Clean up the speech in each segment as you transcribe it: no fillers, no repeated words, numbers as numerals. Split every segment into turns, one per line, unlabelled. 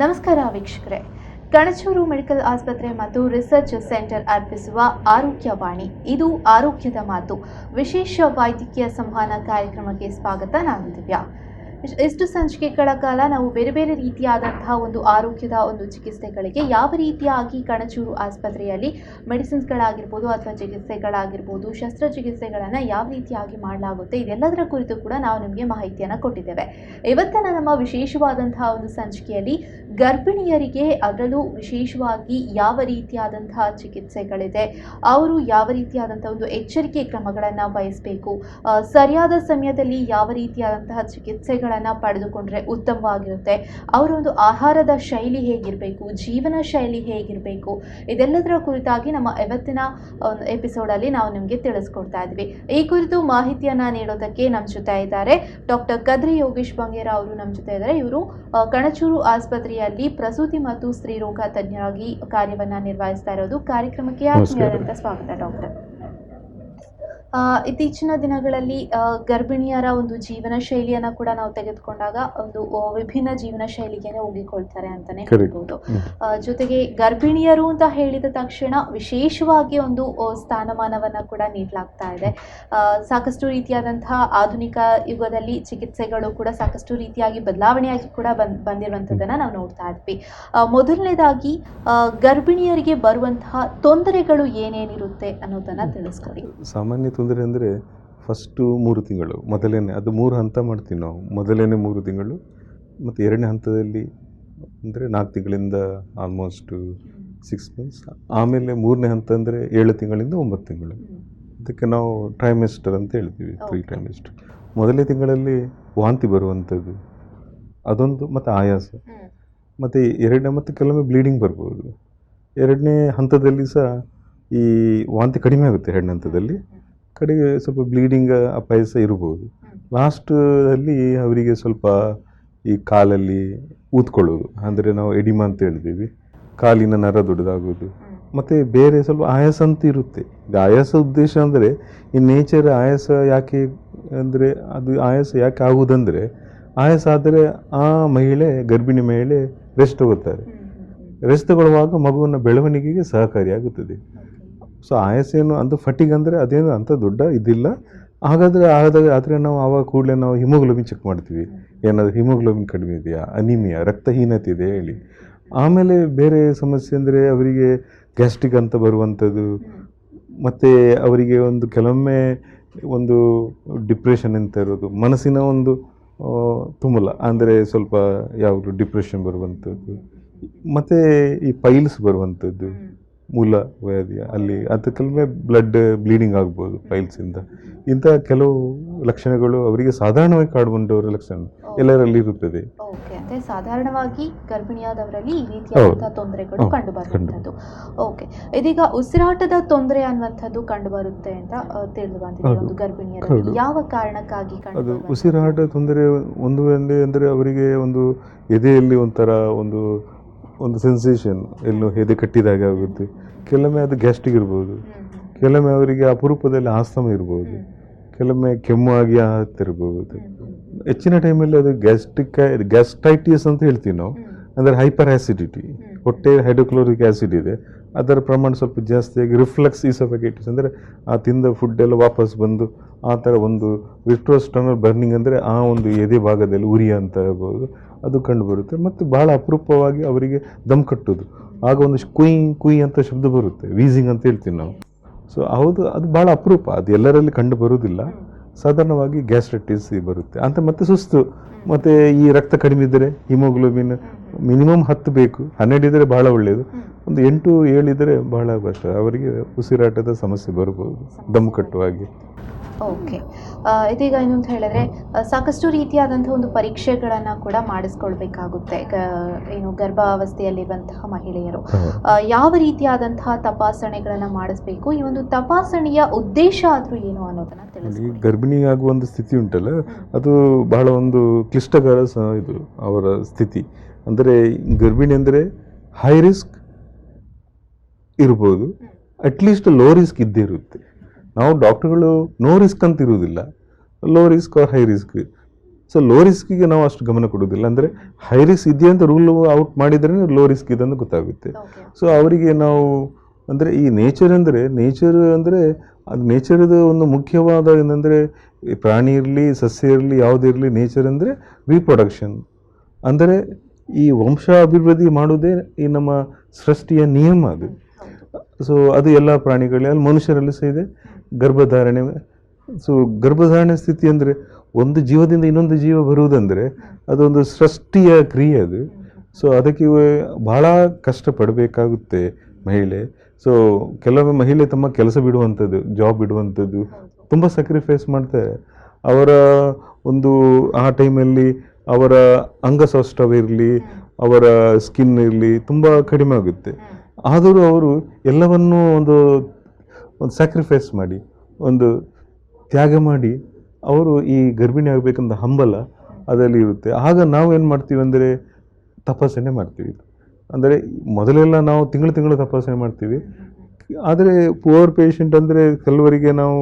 ನಮಸ್ಕಾರ ವೀಕ್ಷಕರೇ. ಕಣಚೂರು ಮೆಡಿಕಲ್ ಆಸ್ಪತ್ರೆ ಮತ್ತು ರಿಸರ್ಚ್ ಸೆಂಟರ್ ಅರ್ಪಿಸುವ ಆರೋಗ್ಯವಾಣಿ, ಇದು ಆರೋಗ್ಯದ ಮಾತು ವಿಶೇಷ ವೈದ್ಯಕೀಯ ಸಂವಹನ ಕಾರ್ಯಕ್ರಮಕ್ಕೆ ಸ್ವಾಗತ. ನಾನು ದಿವ್ಯಾ. ಇಷ್ಟು ಸಂಚಿಕೆಗಳ ಕಾಲ ನಾವು ಬೇರೆ ಬೇರೆ ರೀತಿಯಾದಂತಹ ಒಂದು ಆರೋಗ್ಯದ ಒಂದು ಚಿಕಿತ್ಸೆಗಳಿಗೆ ಯಾವ ರೀತಿಯಾಗಿ ಕಣಚೂರು ಆಸ್ಪತ್ರೆಯಲ್ಲಿ ಮೆಡಿಸಿನ್ಸ್ಗಳಾಗಿರ್ಬೋದು ಅಥವಾ ಚಿಕಿತ್ಸೆಗಳಾಗಿರ್ಬೋದು, ಶಸ್ತ್ರಚಿಕಿತ್ಸೆಗಳನ್ನು ಯಾವ ರೀತಿಯಾಗಿ ಮಾಡಲಾಗುತ್ತೆ, ಇದೆಲ್ಲದರ ಕುರಿತು ಕೂಡ ನಾವು ನಿಮಗೆ ಮಾಹಿತಿಯನ್ನು ಕೊಟ್ಟಿದ್ದೇವೆ. ಇವತ್ತಿನ ನಮ್ಮ ವಿಶೇಷವಾದಂತಹ ಒಂದು ಸಂಚಿಕೆಯಲ್ಲಿ ಗರ್ಭಿಣಿಯರಿಗೆ, ಅದರಲ್ಲೂ ವಿಶೇಷವಾಗಿ ಯಾವ ರೀತಿಯಾದಂತಹ ಚಿಕಿತ್ಸೆಗಳಿದೆ, ಅವರು ಯಾವ ರೀತಿಯಾದಂಥ ಒಂದು ಎಚ್ಚರಿಕೆ ಕ್ರಮಗಳನ್ನು ವಹಿಸಬೇಕು, ಸರಿಯಾದ ಸಮಯದಲ್ಲಿ ಯಾವ ರೀತಿಯಾದಂತಹ ಚಿಕಿತ್ಸೆಗಳನ್ನು ಪಡೆದುಕೊಂಡ್ರೆ ಉತ್ತಮವಾಗಿರುತ್ತೆ, ಅವರ ಒಂದು ಆಹಾರದ ಶೈಲಿ ಹೇಗಿರಬೇಕು, ಜೀವನ ಶೈಲಿ ಹೇಗಿರಬೇಕು, ಇದೆಲ್ಲದರ ಕುರಿತಾಗಿ ನಮ್ಮ ಇವತ್ತಿನ ಒಂದು ಎಪಿಸೋಡಲ್ಲಿ ನಾವು ನಿಮಗೆ ತಿಳಿಸ್ಕೊಡ್ತಾ ಇದ್ವಿ. ಈ ಕುರಿತು ಮಾಹಿತಿಯನ್ನು ನೀಡೋದಕ್ಕೆ ನಮ್ಮ ಜೊತೆ ಇದ್ದಾರೆ ಡಾಕ್ಟರ್ ಕದ್ರಿ ಯೋಗೇಶ್ ಬಂಗೇರ ಅವರು ನಮ್ಮ ಜೊತೆ ಇದ್ದಾರೆ. ಇವರು ಕಣಚೂರು ಆಸ್ಪತ್ರೆಯಲ್ಲಿ ಪ್ರಸೂತಿ ಮತ್ತು ಸ್ತ್ರೀರೋಗ ತಜ್ಞರಾಗಿ ಕಾರ್ಯವನ್ನು ನಿರ್ವಹಿಸ್ತಾ ಇರೋದು. ಕಾರ್ಯಕ್ರಮಕ್ಕೆ ಆತ್ಮೀಯವಾದಂಥ ಸ್ವಾಗತ ಡಾಕ್ಟರ್. ಇತ್ತೀಚಿನ ದಿನಗಳಲ್ಲಿ ಗರ್ಭಿಣಿಯರ ಒಂದು ಜೀವನ ಶೈಲಿಯನ್ನು ಕೂಡ ನಾವು ತೆಗೆದುಕೊಂಡಾಗ ಒಂದು ವಿಭಿನ್ನ ಜೀವನ ಶೈಲಿಗೆ ಹೋಗಿಕೊಳ್ತಾರೆ ಅಂತಲೇ ಹೇಳ್ಬೋದು. ಜೊತೆಗೆ ಗರ್ಭಿಣಿಯರು ಅಂತ ಹೇಳಿದ ತಕ್ಷಣ ವಿಶೇಷವಾಗಿ ಒಂದು ಸ್ಥಾನಮಾನವನ್ನು ಕೂಡ ನೀಡಲಾಗ್ತಾ ಇದೆ. ಸಾಕಷ್ಟು ರೀತಿಯಾದಂತಹ ಆಧುನಿಕ ಯುಗದಲ್ಲಿ ಚಿಕಿತ್ಸೆಗಳು ಕೂಡ ಸಾಕಷ್ಟು ರೀತಿಯಾಗಿ ಬದಲಾವಣೆಯಾಗಿ ಕೂಡ ಬಂದಿರುವಂಥದ್ದನ್ನು ನಾವು ನೋಡ್ತಾ ಇದ್ವಿ. ಮೊದಲನೇದಾಗಿ ಗರ್ಭಿಣಿಯರಿಗೆ ಬರುವಂತಹ ತೊಂದರೆಗಳು ಏನೇನಿರುತ್ತೆ ಅನ್ನೋದನ್ನು ತಿಳಿಸ್ಕೊಡಿ.
ಸಾಮಾನ್ಯ ತೊಂದರೆ ಅಂದರೆ ಫಸ್ಟು 3 ತಿಂಗಳು ಮೊದಲೇನೆ, ಅದು 3 ಹಂತ ಮಾಡ್ತೀವಿ ನಾವು. ಮೊದಲೇನೆ 3 ತಿಂಗಳು ಮತ್ತು ಎರಡನೇ ಹಂತದಲ್ಲಿ ಅಂದರೆ 4 ತಿಂಗಳಿಂದ ಆಲ್ಮೋಸ್ಟ್ 6 ಮಂತ್ಸ್, ಆಮೇಲೆ 3ನೇ ಹಂತ ಅಂದರೆ 7 ತಿಂಗಳಿಂದ 9 ತಿಂಗಳು. ಅದಕ್ಕೆ ನಾವು ಟ್ರೈಮೆಸ್ಟರ್ ಅಂತ ಹೇಳ್ತೀವಿ, 3 ಟ್ರೈಮೆಸ್ಟರ್. ಮೊದಲನೇ ತಿಂಗಳಲ್ಲಿ ವಾಂತಿ ಬರುವಂಥದ್ದು ಅದೊಂದು, ಮತ್ತು ಆಯಾಸ, ಮತ್ತು ಎರಡನೇ ಮತ್ತು ಕೆಲವೊಮ್ಮೆ ಬ್ಲೀಡಿಂಗ್ ಬರ್ಬೋದು. ಎರಡನೇ ಹಂತದಲ್ಲಿ ಸಹ ಈ ವಾಂತಿ ಕಡಿಮೆ ಆಗುತ್ತೆ, ಎರಡನೇ ಹಂತದಲ್ಲಿ ಕಡೆಗೆ ಸ್ವಲ್ಪ ಬ್ಲೀಡಿಂಗ್ ಅಪಾಯಸ ಇರ್ಬೋದು. ಲಾಸ್ಟಲ್ಲಿ ಅವರಿಗೆ ಸ್ವಲ್ಪ ಈ ಕಾಲಲ್ಲಿ ಊದ್ಕೊಳ್ಳೋದು, ಅಂದರೆ ನಾವು ಎಡಿಮಾ ಅಂತ ಹೇಳ್ತೀವಿ, ಕಾಲಿನ ನರ ದೊಡ್ಡದಾಗೋದು, ಮತ್ತು ಬೇರೆ ಸ್ವಲ್ಪ ಆಯಾಸ ಅಂತ ಇರುತ್ತೆ. ಇದು ಆಯಾಸ ಉದ್ದೇಶ ಅಂದರೆ ಈ ನೇಚರ್ ಆಯಾಸ ಯಾಕೆ ಅಂದರೆ, ಅದು ಆಯಾಸ ಯಾಕೆ ಆಗುವುದಂದರೆ, ಆಯಾಸ ಆದರೆ ಆ ಮಹಿಳೆ, ಗರ್ಭಿಣಿ ಮಹಿಳೆ ರೆಸ್ಟ್ ತಗೋತಾರೆ. ರೆಸ್ಟ್ ತಗೊಳ್ಳುವಾಗ ಮಗುವಿನ ಬೆಳವಣಿಗೆಗೆ ಸಹಕಾರಿಯಾಗುತ್ತದೆ. ಸೊ ಆಯಾಸ ಏನು ಅಂತ ಫಟಿಗ್ ಅಂದರೆ ಅದೇನು ಅಂಥ ದೊಡ್ಡ ಇದಿಲ್ಲ. ಆದರೆ ನಾವು ಆವಾಗ ಕೂಡಲೇ ನಾವು ಹಿಮೋಗ್ಲೋಬಿನ್ ಚೆಕ್ ಮಾಡ್ತೀವಿ, ಏನಾದರೂ ಹಿಮೋಗ್ಲೋಬಿನ್ ಕಡಿಮೆ ಇದೆಯಾ, ಅನಿಮಿಯಾ, ರಕ್ತಹೀನತೆ ಇದೆ ಹೇಳಿ. ಆಮೇಲೆ ಬೇರೆ ಸಮಸ್ಯೆ ಅಂದರೆ ಅವರಿಗೆ ಗ್ಯಾಸ್ಟ್ರಿಕ್ ಅಂತ ಬರುವಂಥದ್ದು, ಮತ್ತು ಅವರಿಗೆ ಒಂದು ಕೆಲವೊಮ್ಮೆ ಒಂದು ಡಿಪ್ರೆಷನ್ ಅಂತ ಇರೋದು, ಮನಸ್ಸಿನ ಒಂದು ತುಮುಲ ಅಂದರೆ ಸ್ವಲ್ಪ ಯಾವುದು ಡಿಪ್ರೆಷನ್ ಬರುವಂಥದ್ದು, ಮತ್ತು ಈ ಪೈಲ್ಸ್ ಬರುವಂಥದ್ದು, ಮೂಲ ವ್ಯಾಧಿಯ ಅಲ್ಲಿ ಅದು ಕೆಲವೊಮ್ಮೆ ಬ್ಲೀಡಿಂಗ್ ಆಗ್ಬೋದು ಪೈಲ್ಸಿಂದ. ಇಂಥ ಕೆಲವು ಲಕ್ಷಣಗಳು ಅವರಿಗೆ ಸಾಧಾರಣವಾಗಿ ಕಾಡುವಂಥವರ ಲಕ್ಷಣ ಎಲ್ಲರಲ್ಲಿ ಇರುತ್ತದೆ.
ಅಂದರೆ ಸಾಧಾರಣವಾಗಿ ಗರ್ಭಿಣಿಯಾದವರಲ್ಲಿ ಈ ರೀತಿಯಾದಂತಹ ತೊಂದರೆಗಳು ಕಂಡು ಬರುವಂಥದ್ದು. ಓಕೆ, ಇದೀಗ ಉಸಿರಾಟದ ತೊಂದರೆ ಅನ್ನುವಂಥದ್ದು ಕಂಡು ಬರುತ್ತೆ ಅಂತ ತಿಳಿದು ಬಂದಿದೆ ಒಂದು ಗರ್ಭಿಣಿಯರಲ್ಲಿ. ಯಾವ ಕಾರಣಕ್ಕಾಗಿ
ಅದು ಉಸಿರಾಟ ತೊಂದರೆ? ಒಂದು ಅಂದರೆ ಅವರಿಗೆ ಒಂದು ಎದೆಯಲ್ಲಿ ಒಂಥರ ಒಂದು ಸೆನ್ಸೇಷನ್, ಎಲ್ಲೋ ಎದೆ ಕಟ್ಟಿದಾಗ ಆಗುತ್ತೆ. ಕೆಲವೊಮ್ಮೆ ಅದು ಗ್ಯಾಸ್ಟ್ರಿಕ್ ಇರ್ಬೋದು, ಕೆಲವೊಮ್ಮೆ ಅವರಿಗೆ ಅಪರೂಪದಲ್ಲಿ ಆಸ್ತಮ ಇರ್ಬೋದು, ಕೆಲವೊಮ್ಮೆ ಕೆಮ್ಮು ಆಗಿ ಹತ್ತಿರ್ಬೋದು. ಹೆಚ್ಚಿನ ಟೈಮಲ್ಲಿ ಅದು ಗ್ಯಾಸ್ಟ್ರೈಟಿಸ್ ಅಂತ ಹೇಳ್ತೀವಿ ನಾವು, ಅಂದರೆ ಹೈಪರ್ ಆ್ಯಸಿಡಿಟಿ, ಹೊಟ್ಟೆ ಹೈಡ್ರೋಕ್ಲೋರಿಕ್ ಆ್ಯಸಿಡ್ ಇದೆ, ಅದರ ಪ್ರಮಾಣ ಸ್ವಲ್ಪ ಜಾಸ್ತಿಯಾಗಿ ರಿಫ್ಲಕ್ಸ್ ಈಸೋಫೇಗೈಟಿಸ್, ಅಂದರೆ ಆ ತಿಂದ ಫುಡ್ ಎಲ್ಲ ವಾಪಸ್ ಬಂದು ಆ ಥರ ಒಂದು ರಿಟ್ರೋಸ್ಟರ್ನಲ್ ಬರ್ನಿಂಗ್, ಅಂದರೆ ಆ ಒಂದು ಎದೆ ಭಾಗದಲ್ಲಿ ಉರಿ ಅಂತ ಹೇಳ್ಬೋದು, ಅದು ಕಂಡುಬರುತ್ತೆ. ಮತ್ತು ಭಾಳ ಅಪರೂಪವಾಗಿ ಅವರಿಗೆ ದಮ್ ಕಟ್ಟೋದು, ಆಗ ಒಂದು ಕುಯ್ ಅಂತ ಶಬ್ದ ಬರುತ್ತೆ, ವೀಸಿಂಗ್ ಅಂತ ಹೇಳ್ತೀವಿ ನಾವು. ಸೊ ಹೌದು, ಅದು ಭಾಳ ಅಪರೂಪ, ಅದು ಎಲ್ಲರಲ್ಲಿ ಕಂಡು ಬರೋದಿಲ್ಲ. ಸಾಧಾರಣವಾಗಿ ಗ್ಯಾಸ್ಟ್ರೈಟಿಸ್ ಬರುತ್ತೆ ಅಂತ. ಮತ್ತು ಸುಸ್ತು, ಮತ್ತು ಈ ರಕ್ತ ಕಡಿಮೆ ಇದ್ದರೆ ಹಿಮೋಗ್ಲೋಬಿನ್ ಮಿನಿಮಮ್ 10 ಬೇಕು, 12 ಇದ್ದರೆ ಭಾಳ ಒಳ್ಳೆಯದು, ಒಂದು 8-7 ಇದ್ದರೆ ಭಾಳ ಕಷ್ಟ, ಅವರಿಗೆ ಉಸಿರಾಟದ ಸಮಸ್ಯೆ ಬರ್ಬೋದು ದಮ್ ಕಟ್ಟುವಾಗಿ.
ಓಕೆ, ಇದೀಗ ಇನ್ನೊಂದು ಹೇಳಿದ್ರೆ ಸಾಕಷ್ಟು ರೀತಿಯಾದಂಥ ಒಂದು ಪರೀಕ್ಷೆಗಳನ್ನು ಕೂಡ ಮಾಡಿಸ್ಕೊಳ್ಬೇಕಾಗುತ್ತೆ ಏನು ಗರ್ಭಾವಸ್ಥೆಯಲ್ಲಿರುವಂತಹ ಮಹಿಳೆಯರು. ಯಾವ ರೀತಿಯಾದಂತಹ ತಪಾಸಣೆಗಳನ್ನು ಮಾಡಿಸ್ಬೇಕು, ಈ ಒಂದು ತಪಾಸಣೆಯ ಉದ್ದೇಶ ಆದರೂ ಏನು ಅನ್ನೋದನ್ನು ತಿಳಿಸಿ.
ಗರ್ಭಿಣಿ ಆಗುವ ಒಂದು ಸ್ಥಿತಿ ಉಂಟಲ್ಲ, ಅದು ಬಹಳ ಒಂದು ಕ್ಲಿಷ್ಟಕರ ಇದು ಅವರ ಸ್ಥಿತಿ. ಅಂದರೆ ಗರ್ಭಿಣಿ ಅಂದರೆ ಹೈ ರಿಸ್ಕ್ ಇರ್ಬೋದು, ಅಟ್ಲೀಸ್ಟ್ ಲೋ ರಿಸ್ಕ್ ಇದ್ದೇ ಇರುತ್ತೆ. ನಾವು ಡಾಕ್ಟರ್ಗಳು ನೋ ರಿಸ್ಕ್ ಅಂತ ಇರುವುದಿಲ್ಲ, low risk or high risk so low ರಿಸ್ಕಿಗೆ ನಾವು ಅಷ್ಟು ಗಮನ ಕೊಡೋದಿಲ್ಲ. ಅಂದರೆ ಹೈ ರಿಸ್ಕ್ ಇದೆಯಾ ಅಂತ ರೂಲ್ ಔಟ್ ಮಾಡಿದ್ರೆ ಲೋ ರಿಸ್ಕ್ ಇದೆ ಅಂತ ಗೊತ್ತಾಗುತ್ತೆ. ಸೊ ಅವರಿಗೆ ನಾವು ಅಂದರೆ ಈ ನೇಚರ್ ಅಂದರೆ ಅದು ನೇಚರ್ದು ಒಂದು ಮುಖ್ಯವಾದ ಏನಂದರೆ ಪ್ರಾಣಿ ಇರಲಿ ಸಸ್ಯ ಇರಲಿ ಯಾವುದಿರಲಿ ನೇಚರ್ ಅಂದರೆ ರೀಪ್ರೊಡಕ್ಷನ್, ಅಂದರೆ ಈ ವಂಶಾಭಿವೃದ್ಧಿ ಮಾಡೋದೇ ಈ ನಮ್ಮ ಸೃಷ್ಟಿಯ ನಿಯಮ ಅದು. ಸೊ ಅದು ಎಲ್ಲ ಪ್ರಾಣಿಗಳಲ್ಲಿ ಮನುಷ್ಯರಲ್ಲಿ ಸಹ ಇದೆ. ಗರ್ಭಧಾರಣೆ, ಸೊ ಗರ್ಭಧಾರಣೆ ಸ್ಥಿತಿ ಅಂದರೆ ಒಂದು ಜೀವದಿಂದ ಇನ್ನೊಂದು ಜೀವ ಬರುವುದಂದರೆ ಅದೊಂದು ಸೃಷ್ಟಿಯ ಕ್ರಿಯೆ ಅದು. ಸೊ ಅದಕ್ಕೆ ಭಾಳ ಕಷ್ಟಪಡಬೇಕಾಗುತ್ತೆ ಮಹಿಳೆ. ಸೊ ಕೆಲವೊಮ್ಮೆ ಮಹಿಳೆ ತಮ್ಮ ಕೆಲಸ ಬಿಡುವಂಥದ್ದು, ಜಾಬ್ ಬಿಡುವಂಥದ್ದು, ತುಂಬ ಸ್ಯಾಕ್ರಿಫೈಸ್ ಮಾಡ್ತಾರೆ. ಅವರ ಒಂದು ಆ ಟೈಮಲ್ಲಿ ಅವರ ಅಂಗಸೌಷ್ಠವ ಇರಲಿ, ಅವರ ಸ್ಕಿನ್ ಇರಲಿ ತುಂಬ ಕಡಿಮೆ ಆಗುತ್ತೆ. ಆದರೂ ಅವರು ಎಲ್ಲವನ್ನೂ ಒಂದು ಸ್ಯಾಕ್ರಿಫೈಸ್ ಮಾಡಿ, ಒಂದು ತ್ಯಾಗ ಮಾಡಿ ಅವರು ಈ ಗರ್ಭಿಣಿ ಆಗಬೇಕಂತ ಹಂಬಲ ಅದರಲ್ಲಿ ಇರುತ್ತೆ. ಆಗ ನಾವು ಏನು ಮಾಡ್ತೀವಿ ಅಂದರೆ ತಪಾಸಣೆ ಮಾಡ್ತೀವಿ. ಅಂದರೆ ಮೊದಲೆಲ್ಲ ನಾವು ತಿಂಗಳು ತಪಾಸಣೆ ಮಾಡ್ತೀವಿ. ಆದರೆ ಪುವರ್ ಪೇಷಂಟ್ ಅಂದರೆ ಕೆಲವರಿಗೆ ನಾವು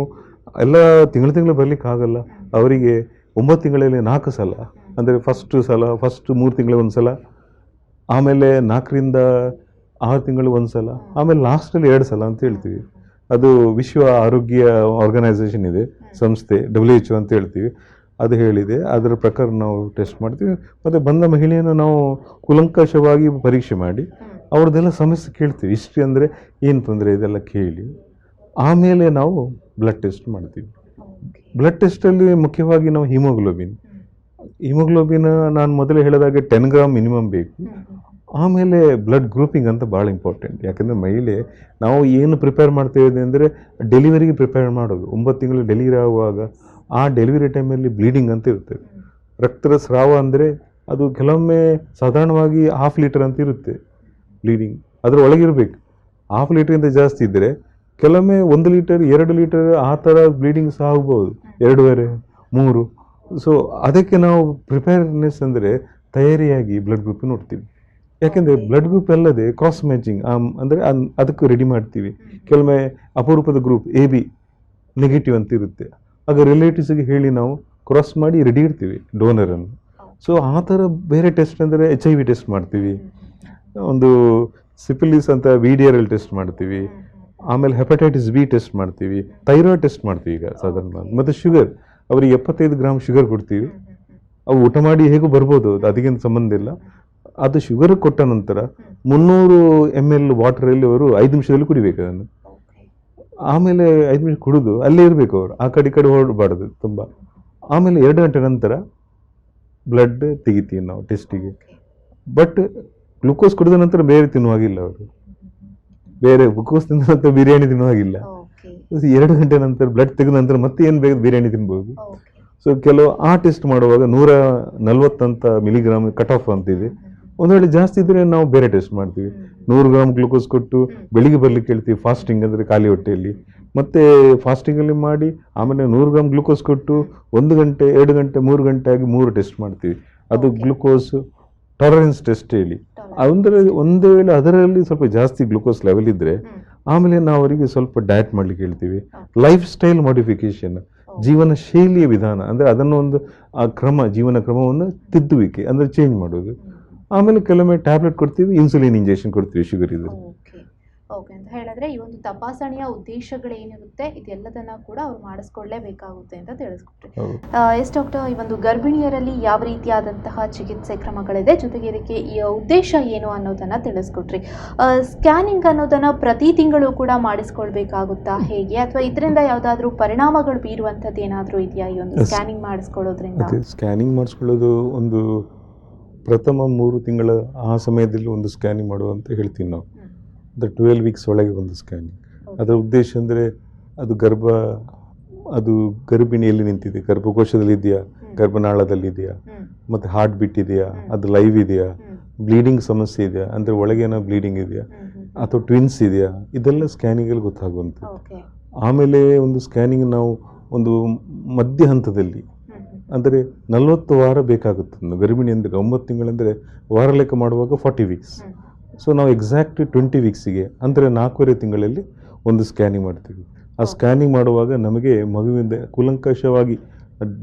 ಎಲ್ಲ ತಿಂಗಳು ಬರಲಿಕ್ಕಾಗಲ್ಲ. ಅವರಿಗೆ 9 ತಿಂಗಳಲ್ಲಿ 4 ಸಲ, ಅಂದರೆ ಫಸ್ಟ್ 3 ತಿಂಗಳು ಒಂದು ಸಲ, ಆಮೇಲೆ 4 ರಿಂದ 6 ತಿಂಗಳು ಒಂದು ಸಲ, ಆಮೇಲೆ ಲಾಸ್ಟಲ್ಲಿ 2 ಸಲ ಅಂತ ಹೇಳ್ತೀವಿ. ಅದು ವಿಶ್ವ ಆರೋಗ್ಯ ಆರ್ಗನೈಸೇಷನ್ ಇದೆ, ಸಂಸ್ಥೆ WHO ಅಂತ ಹೇಳ್ತೀವಿ, ಅದು ಹೇಳಿದೆ. ಅದರ ಪ್ರಕಾರ ನಾವು ಟೆಸ್ಟ್ ಮಾಡ್ತೀವಿ. ಮತ್ತು ಬಂದ ಮಹಿಳೆಯನ್ನು ನಾವು ಕೂಲಂಕಷವಾಗಿ ಪರೀಕ್ಷೆ ಮಾಡಿ ಅವ್ರದ್ದೆಲ್ಲ ಸಮಸ್ಯೆ ಕೇಳ್ತೀವಿ. ಹಿಸ್ಟ್ರಿ ಅಂದರೆ ಏನು ತೊಂದರೆ ಇದೆಲ್ಲ ಕೇಳಿ ಆಮೇಲೆ ನಾವು ಬ್ಲಡ್ ಟೆಸ್ಟ್ ಮಾಡ್ತೀವಿ. ಬ್ಲಡ್ ಟೆಸ್ಟಲ್ಲಿ ಮುಖ್ಯವಾಗಿ ನಾವು ಹಿಮೋಗ್ಲೋಬಿನ್ ನಾನು ಮೊದಲೇ ಹೇಳಿದಾಗೆ 10 ಗ್ರಾಮ್ ಮಿನಿಮಮ್ ಬೇಕು. ಆಮೇಲೆ ಬ್ಲಡ್ ಗ್ರೂಪಿಂಗ್ ಅಂತ ಭಾಳ ಇಂಪಾರ್ಟೆಂಟ್. ಯಾಕಂದರೆ ಮಹಿಳೆ ನಾವು ಏನು ಪ್ರಿಪೇರ್ ಮಾಡ್ತೇವೆ ಅಂದರೆ ಡೆಲಿವರಿಗೆ ಪ್ರಿಪೇರ್ ಮಾಡೋದು. 9 ತಿಂಗಳು ಡೆಲಿವರಿ ಆಗುವಾಗ ಆ ಡೆಲಿವರಿ ಟೈಮಲ್ಲಿ ಬ್ಲೀಡಿಂಗ್ ಅಂತ ಇರ್ತದೆ. ರಕ್ತದ ಸ್ರಾವ ಅಂದರೆ ಅದು ಕೆಲವೊಮ್ಮೆ ಸಾಧಾರಣವಾಗಿ 1/2 ಲೀಟರ್ ಅಂತ ಇರುತ್ತೆ ಬ್ಲೀಡಿಂಗ್, ಅದರ ಒಳಗಿರಬೇಕು. 1/2 ಲೀಟ್ರಿಂದ ಜಾಸ್ತಿ ಇದ್ದರೆ ಕೆಲವೊಮ್ಮೆ 1 ಲೀಟರ್ 2 ಲೀಟರ್ ಆ ಥರ ಬ್ಲೀಡಿಂಗ್ ಸಹ ಆಗ್ಬೋದು, 2.5 3. ಸೊ ಅದಕ್ಕೆ ನಾವು ಪ್ರಿಪೇರ್ನೆಸ್ ಅಂದರೆ ತಯಾರಿಯಾಗಿ ಬ್ಲಡ್ ಗ್ರೂಪ್ ನೋಡ್ತೀವಿ. ಯಾಕೆಂದರೆ ಬ್ಲಡ್ ಗ್ರೂಪ್ ಅಲ್ಲದೆ ಕ್ರಾಸ್ ಮ್ಯಾಚಿಂಗ್ ಅಂದರೆ ಅದಕ್ಕೂ ರೆಡಿ ಮಾಡ್ತೀವಿ. ಕೆಲವೊಮ್ಮೆ ಅಪರೂಪದ ಗ್ರೂಪ್ AB ನೆಗೆಟಿವ್ ಅಂತ ಇರುತ್ತೆ. ಆಗ ರಿಲೇಟಿವ್ಸ್ಗೆ ಹೇಳಿ ನಾವು ಕ್ರಾಸ್ ಮಾಡಿ ರೆಡಿ ಇರ್ತೀವಿ ಡೋನರನ್ನು. ಸೊ ಆ ಥರ ಬೇರೆ ಟೆಸ್ಟ್ ಅಂದರೆ HIV ಟೆಸ್ಟ್ ಮಾಡ್ತೀವಿ, ಒಂದು ಸಿಫಿಲಿಸ್ ಅಂತ VDRL ಟೆಸ್ಟ್ ಮಾಡ್ತೀವಿ, ಆಮೇಲೆ ಹೆಪಟೈಟಿಸ್ B ಟೆಸ್ಟ್ ಮಾಡ್ತೀವಿ, ಥೈರಾಯ್ಡ್ ಟೆಸ್ಟ್ ಮಾಡ್ತೀವಿ ಈಗ ಸಾಧಾರಣವಾಗಿ. ಮತ್ತು ಶುಗರ್, ಅವರಿಗೆ 75 ಗ್ರಾಮ್ ಶುಗರ್ ಕೊಡ್ತೀವಿ. ಅವು ಊಟ ಮಾಡಿ ಹೇಗೂ ಬರ್ಬೋದು, ಅದಕ್ಕೇನು ಸಂಬಂಧ ಇಲ್ಲ. ಅದು ಶುಗರ್ ಕೊಟ್ಟ ನಂತರ 300 ml ವಾಟರಲ್ಲಿ ಅವರು 5 ನಿಮಿಷದಲ್ಲಿ ಕುಡಿಬೇಕು ಅದನ್ನು. ಆಮೇಲೆ 5 ನಿಮಿಷ ಕುಡಿದು ಅಲ್ಲೇ ಇರಬೇಕು ಅವರು, ಆ ಕಡೆ ಹೊರಡಬಾರ್ದು ತುಂಬ. ಆಮೇಲೆ 2 ಗಂಟೆ ನಂತರ ಬ್ಲಡ್ ತೆಗಿತೀವಿ ನಾವು ಟೆಸ್ಟಿಗೆ. ಬಟ್ ಗ್ಲುಕೋಸ್ ಕುಡಿದ ನಂತರ ಬೇರೆ ತಿನ್ನುವಾಗಿಲ್ಲ ಅವರು, ಬೇರೆ ಗ್ಲುಕೋಸ್ ತಿಂದ ನಂತರ ಬಿರಿಯಾನಿ ತಿನ್ನುವಾಗಿಲ್ಲ. 2 ಗಂಟೆ ನಂತರ ಬ್ಲಡ್ ತೆಗೆದ ನಂತರ ಮತ್ತೆ ಏನು ಬೇಕು ಬಿರಿಯಾನಿ ತಿನ್ಬೋದು. ಸೊ ಕೆಲವು ಆ ಟೆಸ್ಟ್ ಮಾಡುವಾಗ 140 ಮಿಲಿಗ್ರಾಮ್ ಕಟ್ ಆಫ್ ಅಂತಿದೆ. ಒಂದು ವೇಳೆ ಜಾಸ್ತಿ ಇದ್ದರೆ ನಾವು ಬೇರೆ ಟೆಸ್ಟ್ ಮಾಡ್ತೀವಿ. 100 ಗ್ರಾಮ್ ಗ್ಲುಕೋಸ್ ಕೊಟ್ಟು ಬೆಳಿಗ್ಗೆ ಬರ್ಲಿಕ್ಕೆ ಹೇಳ್ತೀವಿ, ಫಾಸ್ಟಿಂಗ್ ಅಂದರೆ ಖಾಲಿ ಹೊಟ್ಟೆಯಲ್ಲಿ. ಮತ್ತು ಫಾಸ್ಟಿಂಗಲ್ಲಿ ಮಾಡಿ ಆಮೇಲೆ 100 ಗ್ರಾಮ್ ಗ್ಲುಕೋಸ್ ಕೊಟ್ಟು 1 ಗಂಟೆ 2 ಗಂಟೆ 3 ಗಂಟೆ ಆಗಿ 3 ಟೆಸ್ಟ್ ಮಾಡ್ತೀವಿ. ಅದು ಗ್ಲುಕೋಸ್ ಟಾಲರೆನ್ಸ್ ಟೆಸ್ಟ್ ಹೇಳಿ. ಅಂದರೆ ಒಂದು ವೇಳೆ ಅದರಲ್ಲಿ ಸ್ವಲ್ಪ ಜಾಸ್ತಿ ಗ್ಲುಕೋಸ್ ಲೆವೆಲ್ ಇದ್ದರೆ ಆಮೇಲೆ ನಾವು ಅವರಿಗೆ ಸ್ವಲ್ಪ ಡಯಟ್ ಮಾಡಲಿಕ್ಕೆ ಹೇಳ್ತೀವಿ. ಲೈಫ್ ಸ್ಟೈಲ್ ಮಾಡಿಫಿಕೇಶನ್, ಜೀವನ ಶೈಲಿಯ ವಿಧಾನ ಅಂದರೆ ಅದನ್ನು ಒಂದು ಆ ಜೀವನ ಕ್ರಮವನ್ನು ತಿದ್ದುವಿಕೆ ಅಂದರೆ ಚೇಂಜ್ ಮಾಡೋದು. ಆಮೇಲೆ ಕೆಲವೊಮ್ಮೆ ಟ್ಯಾಬ್ಲೆಟ್ ಕೊಡ್ತೀವಿ, ಇನ್ಸುಲಿನ್ ಇಂಜೆಕ್ಷನ್ ಕೊಡ್ತೀವಿ ಶುಗರ್ ಇದ್ರೆ.
ಓಕೆ ಅಂತ ಹೇಳಿದ್ರೆ ಈ ಒಂದು ತಪಾಸಣೆಯ ಉದ್ದೇಶಗಳೇನಿರುತ್ತೆ ಇದೆಲ್ಲದನ್ನ ಕೂಡ ಅವ್ರು ಮಾಡಿಸ್ಕೊಳ್ಳೇಬೇಕಾಗುತ್ತೆ ಅಂತ ತಿಳಿಸ್ಕೊಟ್ರಿ. ಎಸ್ ಡಾಕ್ಟರ್, ಈ ಒಂದು ಗರ್ಭಿಣಿಯರಲ್ಲಿ ಯಾವ ರೀತಿಯಾದಂತಹ ಚಿಕಿತ್ಸೆ ಕ್ರಮಗಳಿದೆ, ಜೊತೆಗೆ ಇದಕ್ಕೆ ಈ ಉದ್ದೇಶ ಏನು ಅನ್ನೋದನ್ನ ತಿಳಿಸ್ಕೊಟ್ರಿ. ಸ್ಕ್ಯಾನಿಂಗ್ ಅನ್ನೋದನ್ನ ಪ್ರತಿ ತಿಂಗಳು ಕೂಡ ಮಾಡಿಸ್ಕೊಳ್ಬೇಕಾಗುತ್ತಾ ಹೇಗೆ, ಅಥವಾ ಇದರಿಂದ ಯಾವುದಾದ್ರೂ ಪರಿಣಾಮಗಳು ಬೀರುವಂಥದ್ದು ಏನಾದರೂ ಇದೆಯಾ ಈ ಒಂದು ಸ್ಕ್ಯಾನಿಂಗ್ ಮಾಡಿಸ್ಕೊಳ್ಳೋದ್ರಿಂದ?
ಸ್ಕ್ಯಾನಿಂಗ್ ಮಾಡಿಸ್ಕೊಳ್ಳೋದು ಒಂದು ಪ್ರಥಮ 3 ತಿಂಗಳ ಆ ಸಮಯದಲ್ಲಿ ಒಂದು ಸ್ಕ್ಯಾನಿಂಗ್ ಮಾಡುವಂತ ಹೇಳ್ತೀವಿ ನಾವು. ಅದು 12 ವೀಕ್ಸ್ ಒಳಗೆ ಒಂದು ಸ್ಕ್ಯಾನಿಂಗ್. ಅದರ ಉದ್ದೇಶ ಅಂದರೆ ಅದು ಗರ್ಭಿಣಿಯಲ್ಲಿ ನಿಂತಿದೆ, ಗರ್ಭಕೋಶದಲ್ಲಿ ಇದೆಯಾ, ಗರ್ಭನಾಳದಲ್ಲಿ ಇದೆಯಾ, ಮತ್ತು ಹಾರ್ಟ್ ಬೀಟ್ ಇದೆಯಾ, ಅದು ಲೈವ್ ಇದೆಯಾ, ಬ್ಲೀಡಿಂಗ್ ಸಮಸ್ಯೆ ಇದೆಯಾ, ಅಂದರೆ ಒಳಗೇನೋ ಬ್ಲೀಡಿಂಗ್ ಇದೆಯಾ, ಅಥವಾ ಟ್ವಿನ್ಸ್ ಇದೆಯಾ, ಇದೆಲ್ಲ ಸ್ಕ್ಯಾನಿಂಗಲ್ಲಿ ಗೊತ್ತಾಗುವಂಥದ್ದು. ಆಮೇಲೆ ಒಂದು ಸ್ಕ್ಯಾನಿಂಗ್ ನಾವು ಒಂದು ಮಧ್ಯ ಹಂತದಲ್ಲಿ ಅಂದರೆ 40 ವಾರ ಬೇಕಾಗುತ್ತೆ. ಗರ್ಭಿಣಿ ಅಂದರೆ 9 ತಿಂಗಳಂದರೆ ವಾರ ಲೆಕ್ಕ ಮಾಡುವಾಗ 40 ವೀಕ್ಸ್. ಸೊ ನಾವು ಎಕ್ಸಾಕ್ಟ್ 20 ವೀಕ್ಸಿಗೆ ಅಂದರೆ 4.5 ತಿಂಗಳಲ್ಲಿ ಒಂದು ಸ್ಕ್ಯಾನಿಂಗ್ ಮಾಡ್ತೀವಿ. ಆ ಸ್ಕ್ಯಾನಿಂಗ್ ಮಾಡುವಾಗ ನಮಗೆ ಮಗುವಿಂದ ಕೂಲಂಕಷವಾಗಿ